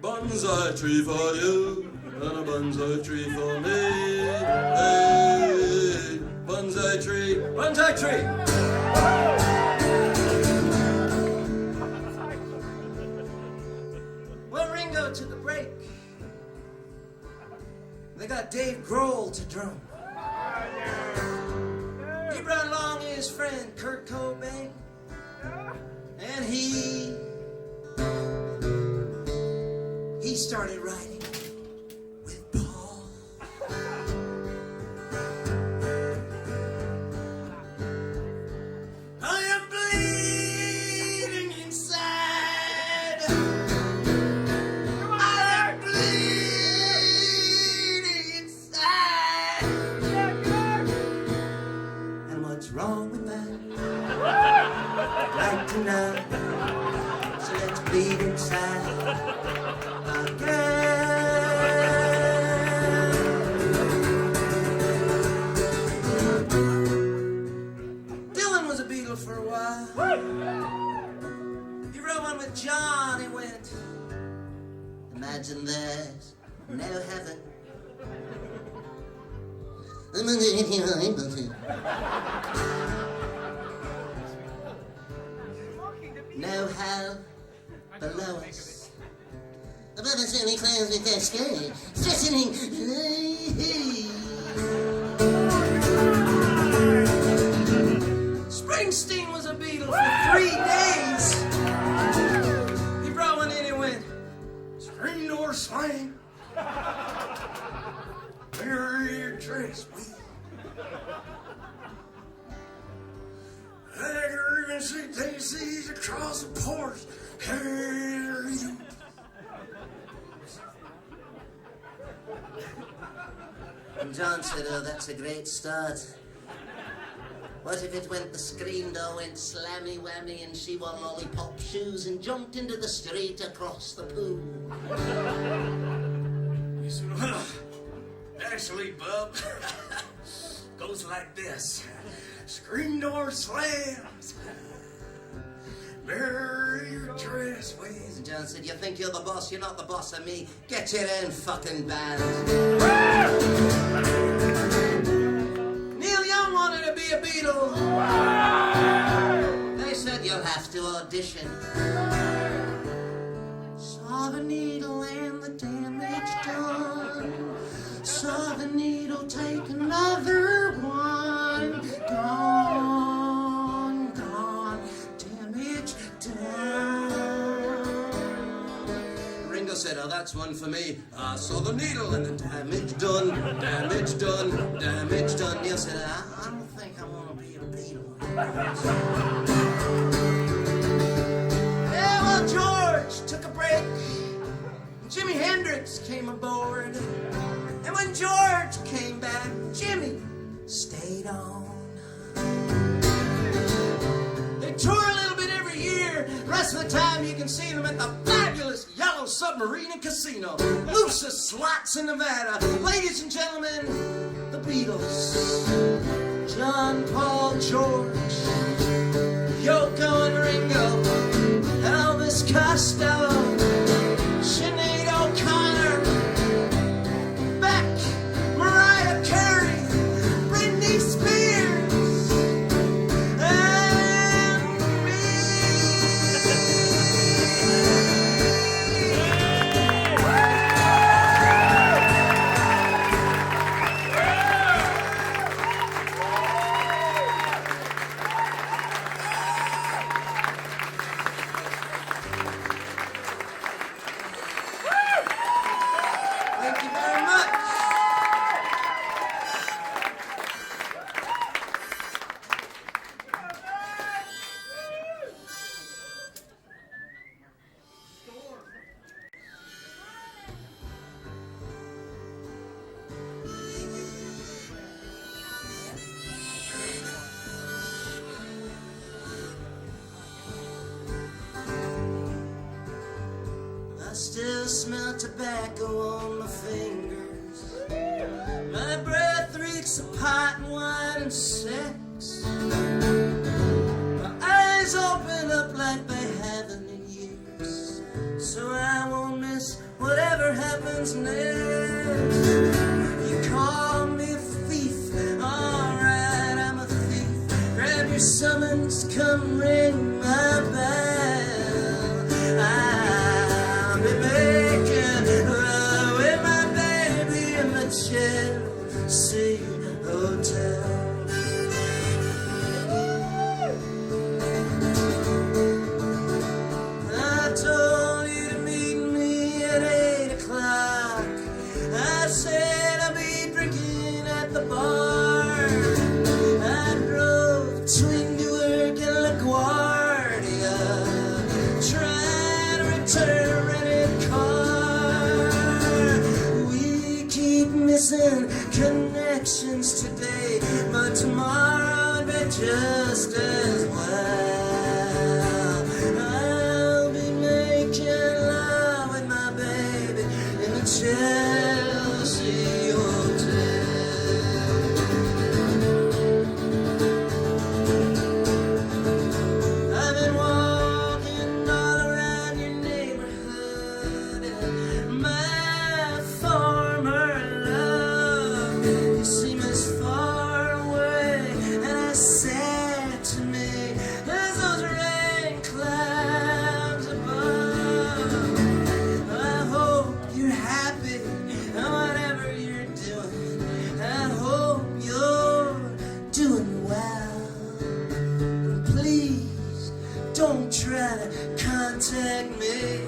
Bonsai tree for you, and a bonsai tree for me. Hey, bonsai tree, bonsai tree. Well, Ringo took a break. They got Dave Grohl to drum. his friend Kurt Cobain, and he started writing with Paul. I am bleeding inside. I am bleeding inside. And what's wrong with that? I'd like to know. So let's bleed inside. Dylan was a Beatle for a while. He wrote one with John. He went, imagine there's no heaven. No hell below us. Above us only clouds with their sky, threatening. Springsteen was a Beatle for 3 days. He brought one in and went, screen door slam. Bury your dress, please. I can even see daisies across the porch. Carry them. And John said, oh, that's a great start. What if it went, the screen door went slammy whammy and she wore lollipop shoes and jumped into the street across the pool? He said, well, actually, bub, goes like this. Screen door slams. Bury your dress, please. And John said, you think you're the boss? You're not the boss of me. Get your own fucking band. Neil Young wanted to be a Beatle. They said, you'll have to audition. Saw the needle and the damage done. Saw the needle take another one. Gone, gone, damage done. Ringo said, oh, that's one for me. I saw the needle and the damage done, damage done, damage done. Neil said, I don't think I want to be a Beatle. Yeah, well, George took a break. Jimi Hendrix came aboard. And when George came back, Jimmy stayed on. They tour a little bit every year. The rest of the time you can see them at the fabulous Yellow Submarine and Casino. Loosest slots in Nevada. Ladies and gentlemen, the Beatles. John, Paul, George, Yoko and Ringo, Elvis Costello, Sinead O'Connor, Mariah Carey, Britney Spears, and me. Thank you very much. I still smell tobacco on my fingers. My breath reeks of pot and wine and sex. My eyes open up like they haven't in years, so I won't miss whatever happens next. You call me a thief, alright, I'm a thief. Grab your summons, come ring my bell. I'll be making love with my baby in the Chelsea Hotel. bar. I drove between Newark and LaGuardia, trying to return a rented car. We keep missing connections today, but tomorrow will be just as well. I'll be making love with my baby in the Chelsea Hotel. I've been walking all around your neighborhood, my former love. You seem as far away, and I said to me, there's those rain clouds above. I hope you're happy, whatever you're doing. I hope you're doing well. And please don't try to contact me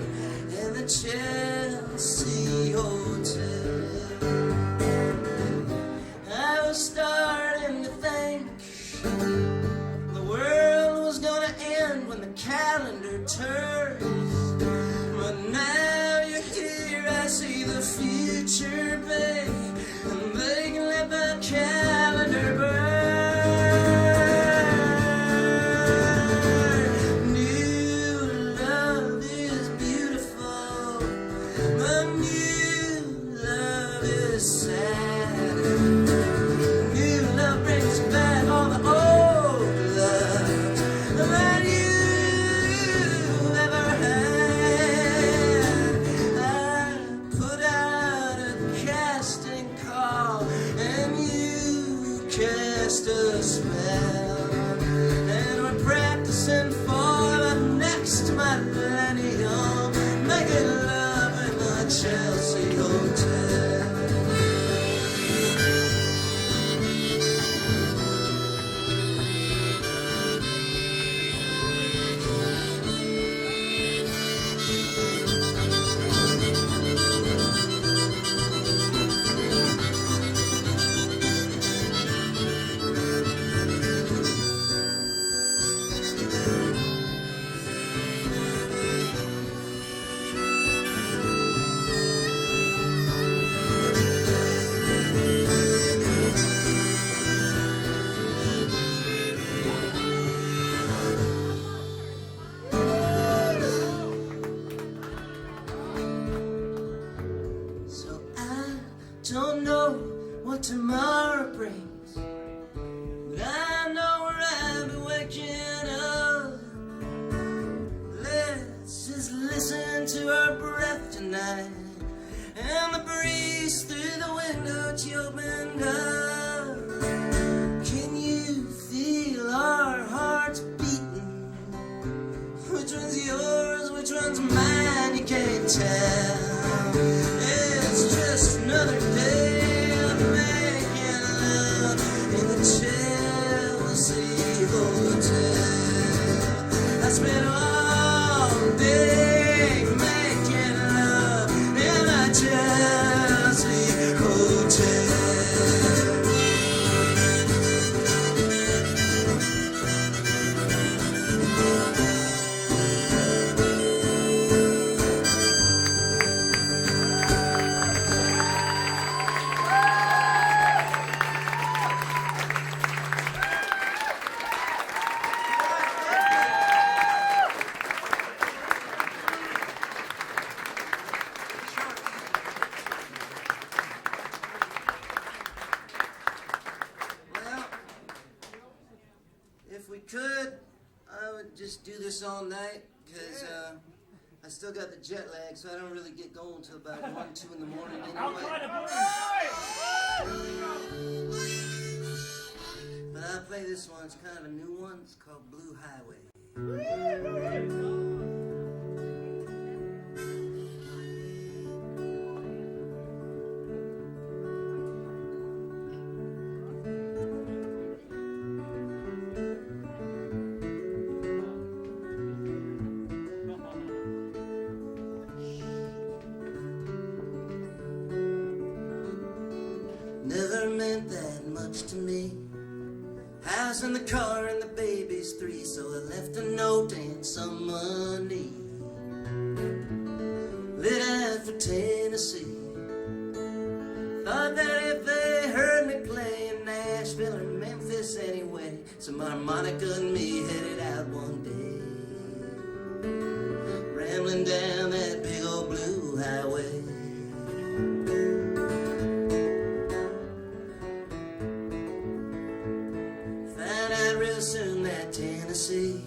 in the Chelsea Hotel. I was starting to think the world was gonna end when the calendar turns. But now you're here, I see the future, babe, and they can let my calendar burn. New love is beautiful, but new love is sad. New love brings back all the old loves that you've ever had. I put out a casting call, and you cast a spell. And we're practicing for the next millennium, making love in the Chelsea Hotel. So I don't know what tomorrow brings, but I know where I'll be waking up. Let's just listen to our breath tonight, and the breeze through the window that you opened up. Can you feel our hearts beating? Which one's yours, which one's mine, you can't tell. It's just another day of making love in the Chelsea Hotel. I spent all day making love in the Chelsea Hotel. Well, if we could, I would just do this all night, because I still got the jet lag, so I don't really get going until about 1, 2 in the morning anyway. But I'll play this one. It's kind of a new one. It's called Blue Highway. Never meant that much to me. House and the car and the baby's 3, so I left a note and some money. Lit out for Tennessee. Thought that if they heard me play in Nashville or Memphis anyway, some harmonica and me headed out one day, rambling down that big old blue highway. Found out real soon that Tennessee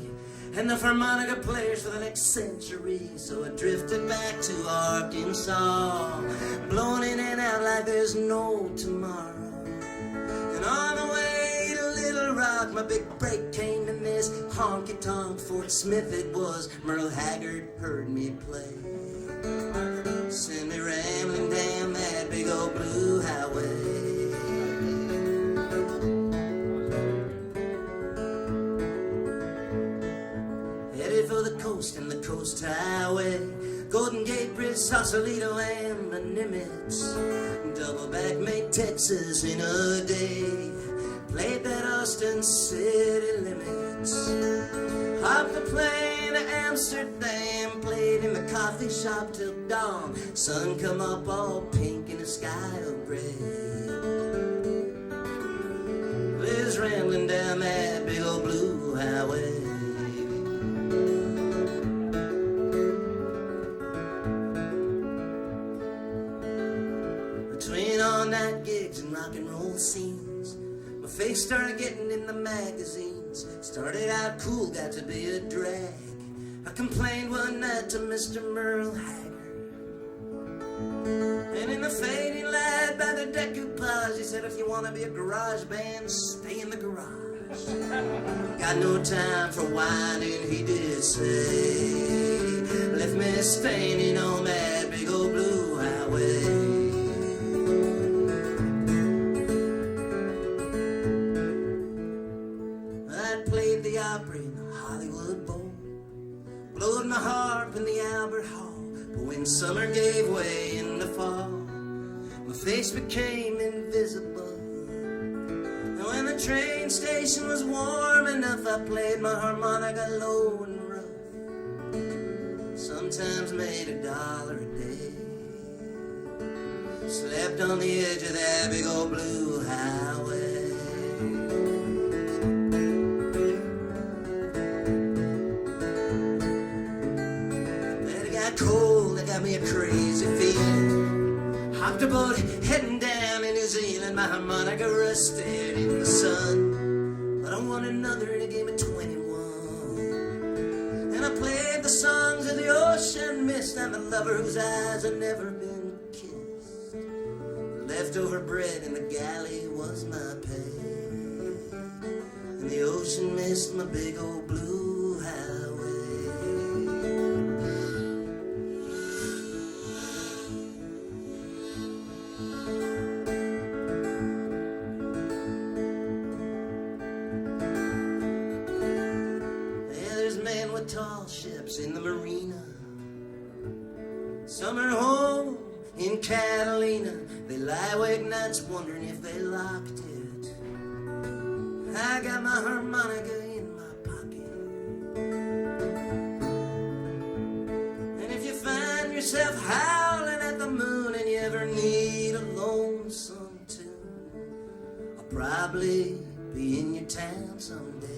and the harmonica players for the next century. So I drifted back to Arkansas, blowing in and out like there's no tomorrow. And on the way to Little Rock, my big break came in this honky-tonk Fort Smith it was. Merle Haggard heard me play, sent me rambling down that big old blue highway. For the coast and the coast highway, Golden Gate Bridge, Sausalito, and the Nimitz. Double back made Texas in a day. Played that Austin city limits. Hopped the plane to Amsterdam. Played in the coffee shop till dawn. Sun come up all pink in the sky of gray. Was rambling down that big old blue highway. Between all night gigs and rock and roll scenes, my face started getting in the magazines. Started out cool, got to be a drag. I complained one night to Mr. Merle Haggard, and in the fading light by the decoupage, he said, if you want to be a garage band, stay in the garage. Got no time for whining, he did say. Left me standing on that big old blue highway. Played the Opry in the Hollywood Bowl, blowed my harp in the Albert Hall. But when summer gave way in the fall, my face became invisible. And when the train station was warm enough, I played my harmonica low and rough. Sometimes made $1 a day. Slept on the edge of that big old blue highway. Cold, that got me a crazy feeling. Hopped a boat heading down in New Zealand. My harmonica rusted in the sun, but I won another and it gave me 21. And I played the songs of the ocean mist. I'm a lover whose eyes have never been kissed. Leftover bread in the galley was my pay, and the ocean mist my big old blue highway. Tall ships in the marina, some are home in Catalina. They lie awake nights wondering if they locked it. I got my harmonica in my pocket, and if you find yourself howling at the moon and you ever need a lonesome tune, I'll probably be in your town someday,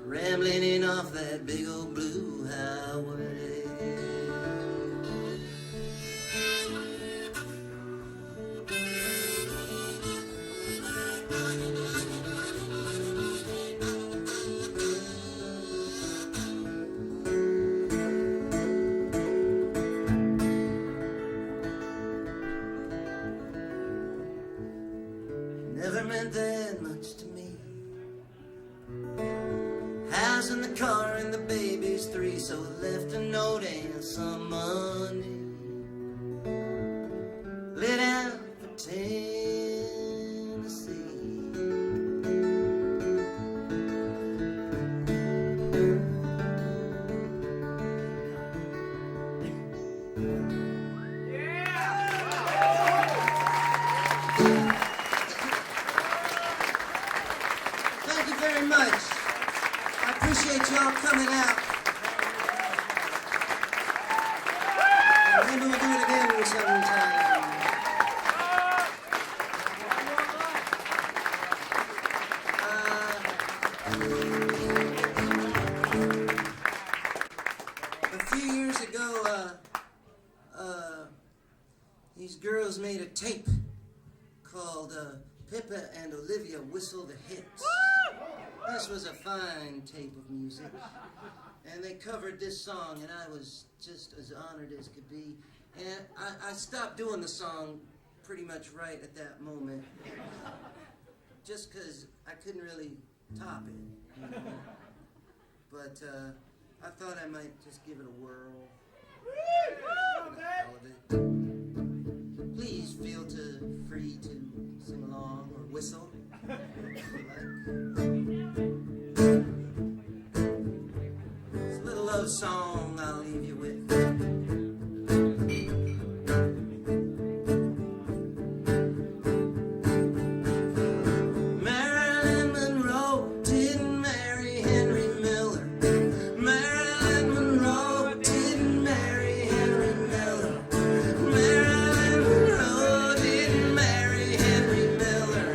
rambling in off that big old blue highway. Never meant that much to me. House and the car and the baby's 3, so I left a note and some money. Lit out for Tennessee. Maybe we'll do it again sometime. A few years ago, these girls made a tape called Pippa and Olivia Whistle the Hits. This was a fine tape of music. And they covered this song, and I was just as honored as could be. And I stopped doing the song pretty much right at that moment, just because I couldn't really top it. You know? But I thought I might just give it a whirl. All of it. Please feel free to sing along or whistle if you like. It's a little love song I'll leave you with. Marilyn Monroe didn't marry Henry Miller. Marilyn Monroe didn't marry Henry Miller. Marilyn Monroe didn't marry Henry Miller.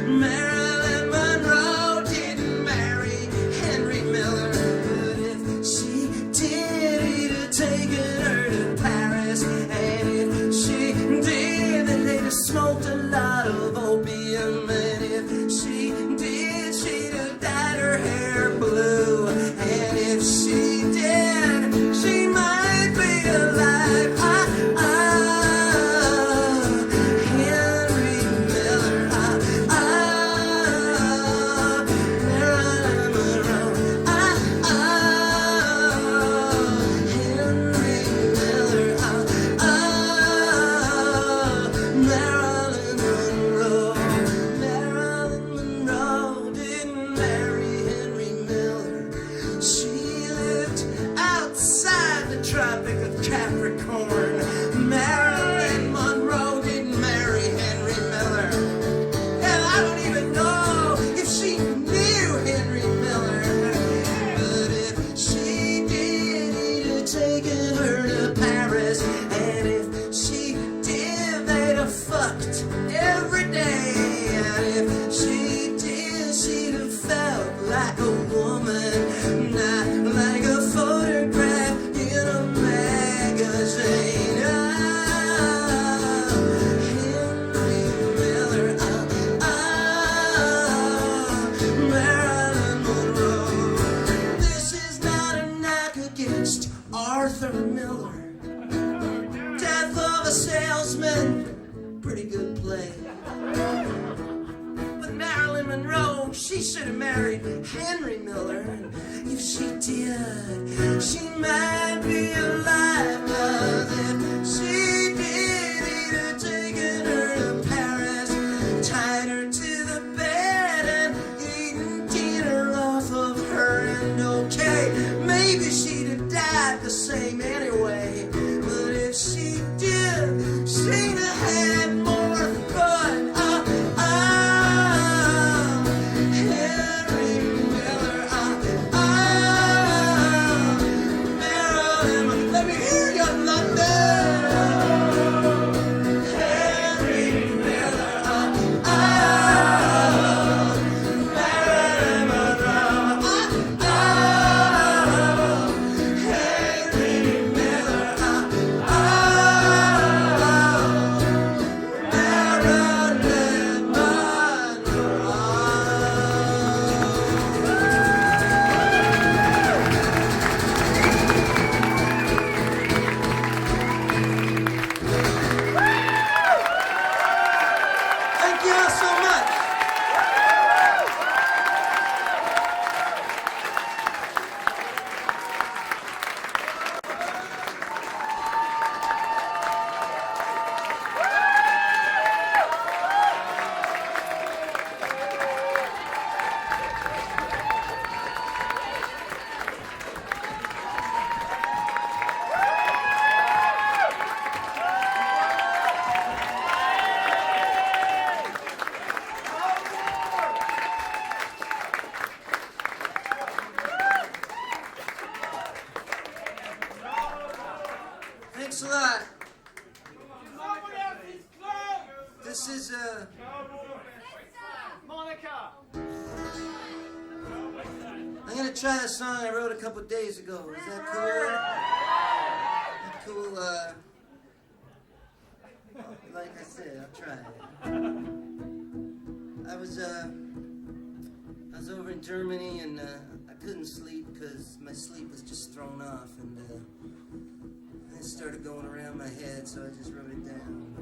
Marilyn Monroe didn't marry Henry Miller. But if she did, he'd have taken her to Paris. And if she did, then they'd have smoked a lot of opium. And if she did, she'd have dyed her hair blue. And if she did, she might be alive. Henry Miller. Marilyn Monroe. Henry Miller. Marilyn Monroe. Marilyn Monroe didn't marry Henry Miller. She lived outside the Tropic of Capricorn. Marilyn Monroe didn't marry Henry Miller. And I don't even know if she knew Henry Miller. But if she did, he'd have taken her to Paris. And if she did, they'd have fucked every day. And if she did, she'd have felt like a woman, not like a photograph in a magazine. Henry Miller. Marilyn Monroe. This is not a knock against Arthur Miller. Death of a Salesman, pretty good play. But Marilyn Monroe, she should have married Henry Miller. If she did, she might be alive. But if she did, he'd have taken her to Paris, tied her to the bed, and eaten dinner off of her. And okay, maybe she'd have died the same anyway. But if she did, she'd have had more fun. Henry Miller. Marilyn, let me hear you, love. Thanks a lot. Someone else's clothes! This is, Monica! I'm gonna try a song I wrote a couple days ago. Is that cool? That cool, like I said, I'll try it. I was over in Germany and I couldn't sleep because my sleep was just thrown off and it started going around my head, so I just wrote it down.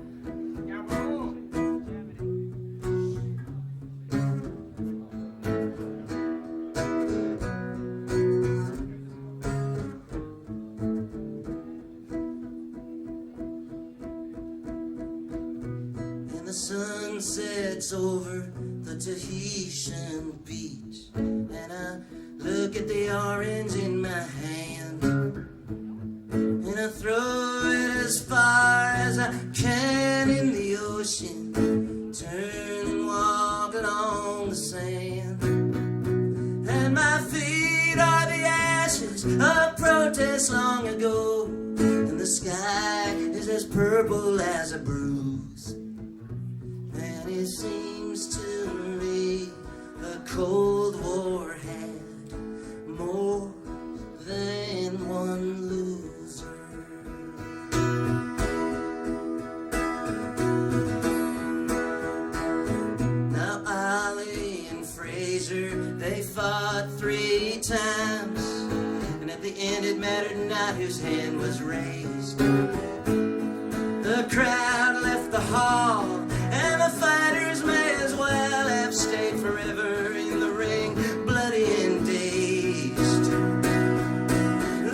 And the sun sets over the Tahitian beach, and I look at the orange in my hand, and I throw it as far as I can in the ocean, turn and walk along the sand, and my feet are the ashes of protests long ago, and the sky is as purple as a bruise, and it seems to me the Cold War had more than one loser. Now Ollie and Fraser, they fought 3 times, and at the end it mattered not whose hand was raised. The crowd left the hall, and the fighters may as well have stayed forever in the ring, bloody and dazed.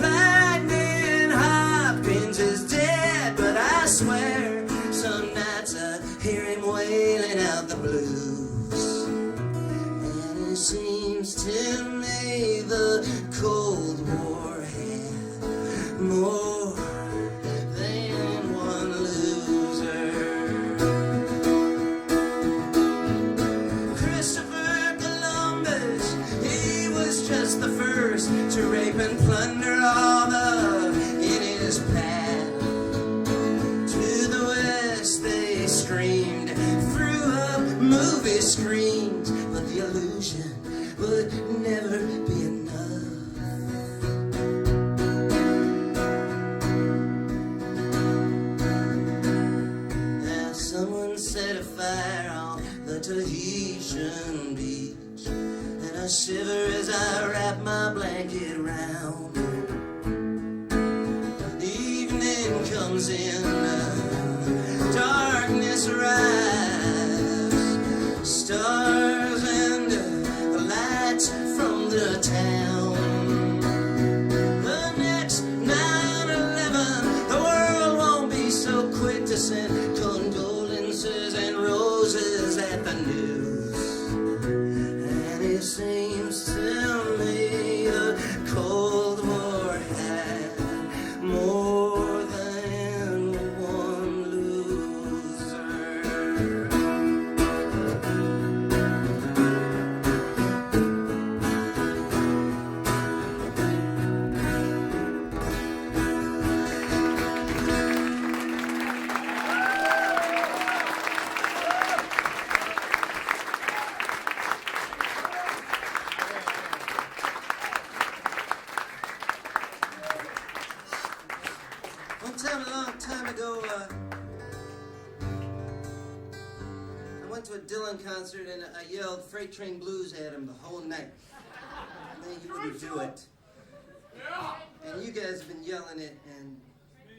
Lightning Hopkins is dead, but I swear some nights I hear him wailing out the blues. And it seems to me the Cold War had more than one loser. Christopher Columbus, he was just the first to rape and plunder all the in his path. To the west they screamed, threw up movie screens, but the illusion would never be enough. Now someone set a fire on the Tahitian beach, and I shiver as I wrap my blanket round. Evening comes in, darkness arrives, stars and the lights from the town. The next 9/11, the world won't be so quick to send condolences and roses at the news. And it seems to me the Cold War had more than one loser. One time, a long time ago, I went to a Dylan concert and I yelled Freight Train Blues at him the whole night. And then he wouldn't do it. And you guys have been yelling it, and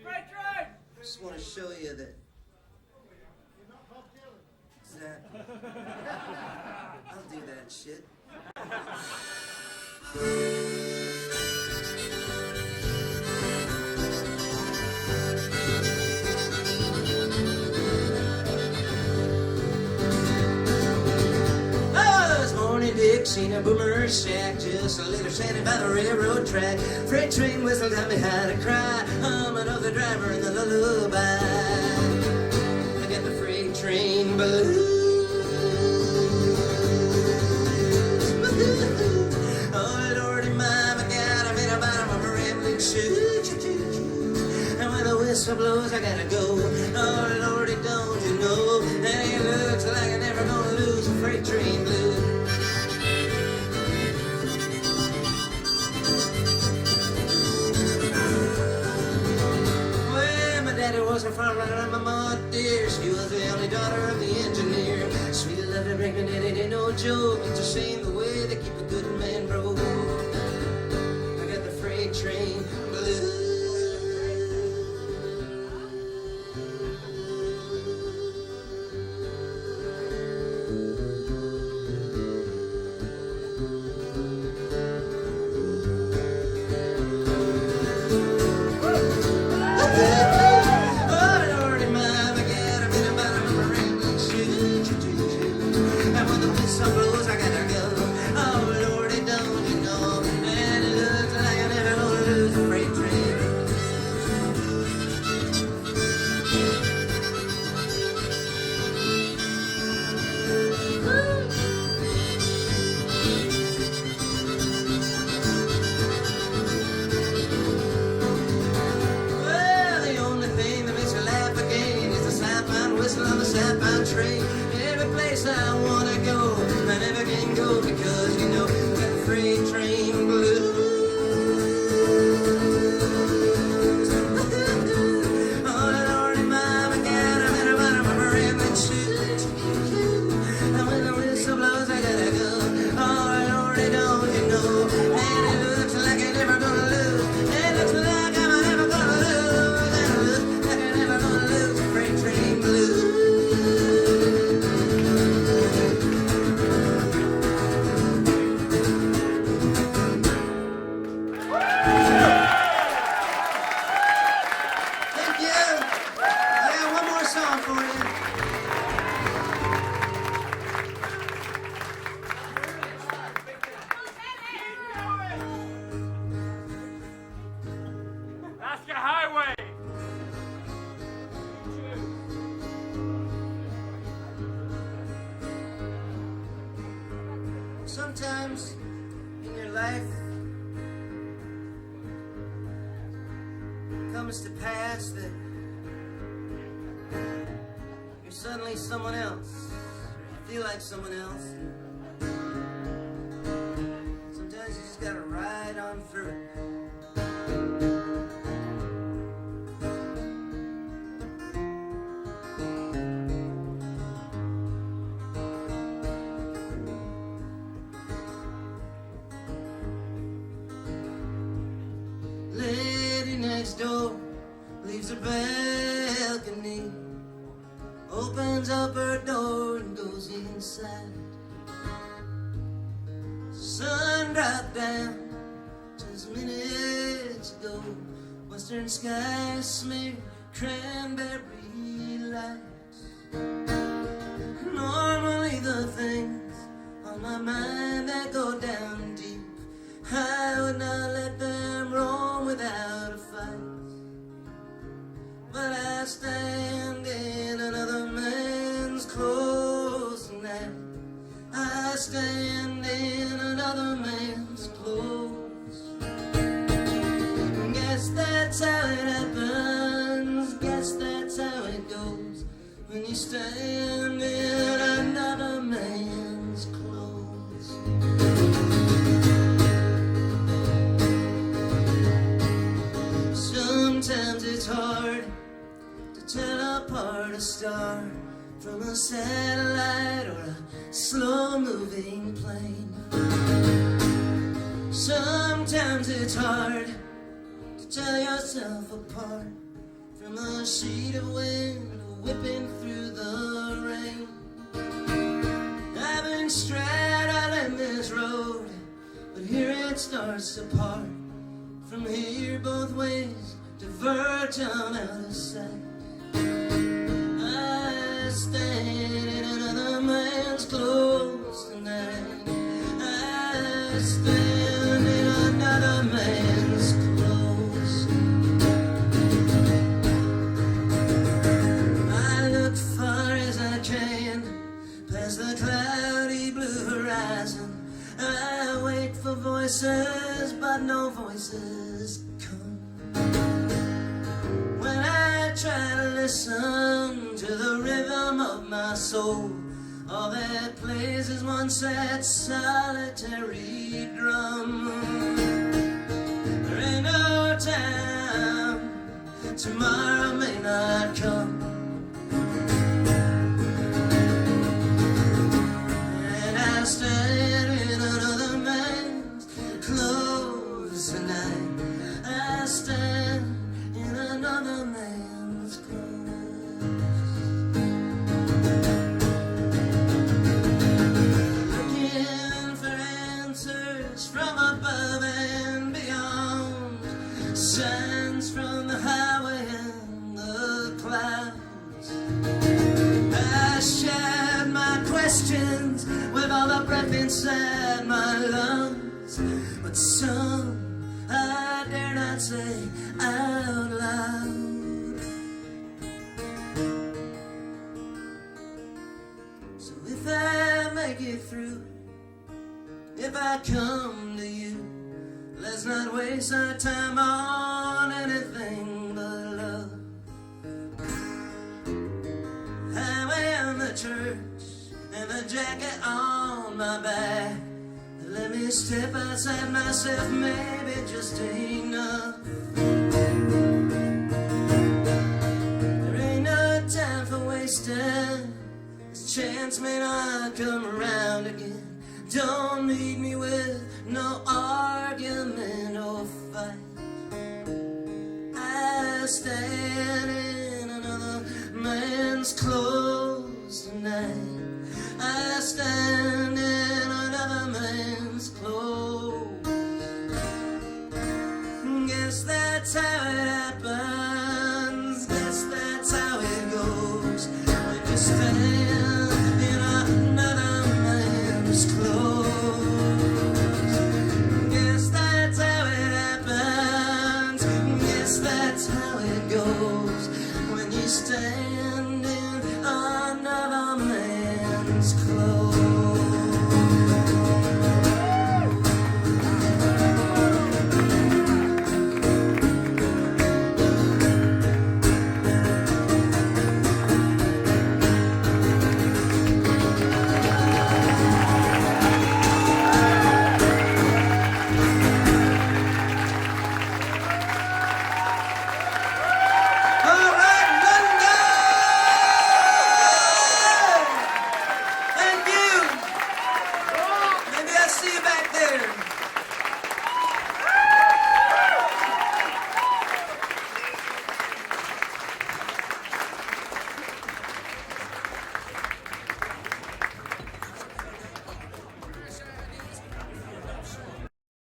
Freight train! I just want to show you that. Exactly. I'll do that shit. Seen a boomer shack, just a little shanty by the railroad track. Freight train whistle taught me how to cry, humming of the driver and the lullaby. I got the freight train blues. Oh Lordy, mama, God, I made a bottom of a rambling shoe. And when the whistle blows, I gotta go. Oh, Lordy, don't you know? And it looks like I'm never gonna lose a freight train blues. Well, my daddy was a farmer and my mama, dear, she was the only daughter of the engineer. Sweet love to bring me daddy, ain't no joke. It's a shame the way they keep a good man broke. I got the freight train blues. Sometimes in your life comes to pass that you're suddenly someone else, or you feel like someone else. Sometimes you just gotta ride on through it. Lady next door leaves her balcony, opens up her door and goes inside. Sun dropped down just minutes ago. Western skies smear cranberry lights. Normally the things on my mind that go down deep, I would not let them roam without a fight. But I stand in another man's clothes tonight. I stand in another man's clothes. Guess that's how it happens. Guess that's how it goes when you stand in another man's clothes. Sometimes it's hard to tell apart a star from a satellite or a slow-moving plane. Sometimes it's hard to tell yourself apart from a sheet of wind whipping through the rain. I've been straddling this road, but here it starts to part. From here both ways diverge on out of sight. I stand in another man's clothes tonight. I stand in another man's clothes. I look far as I can past the cloudy blue horizon. I wait for voices, but no voices come. When I try to listen to the rhythm of my soul, all that plays is one sad solitary drum. There ain't no time, tomorrow may not come, and I stand in another man's clothes tonight. I stand in another man's clothes, looking for answers from above and beyond, signs from the highway and the clouds. I shared my questions with all the breath inside my lungs, but some I dare not say out loud. So if I make it through, if I come to you, let's not waste our time on anything but love. I wear the church and the jacket on my back. Let me step outside myself, maybe just enough. There ain't no time for wasting, this chance may not come around again. Don't meet me with no argument or fight. I stand in another man's clothes tonight. I stand in another man's clothes. Guess that's how it happens. Guess that's how it goes. When you stand in another man's clothes. Guess that's how it happens. Guess that's how it goes. When you stand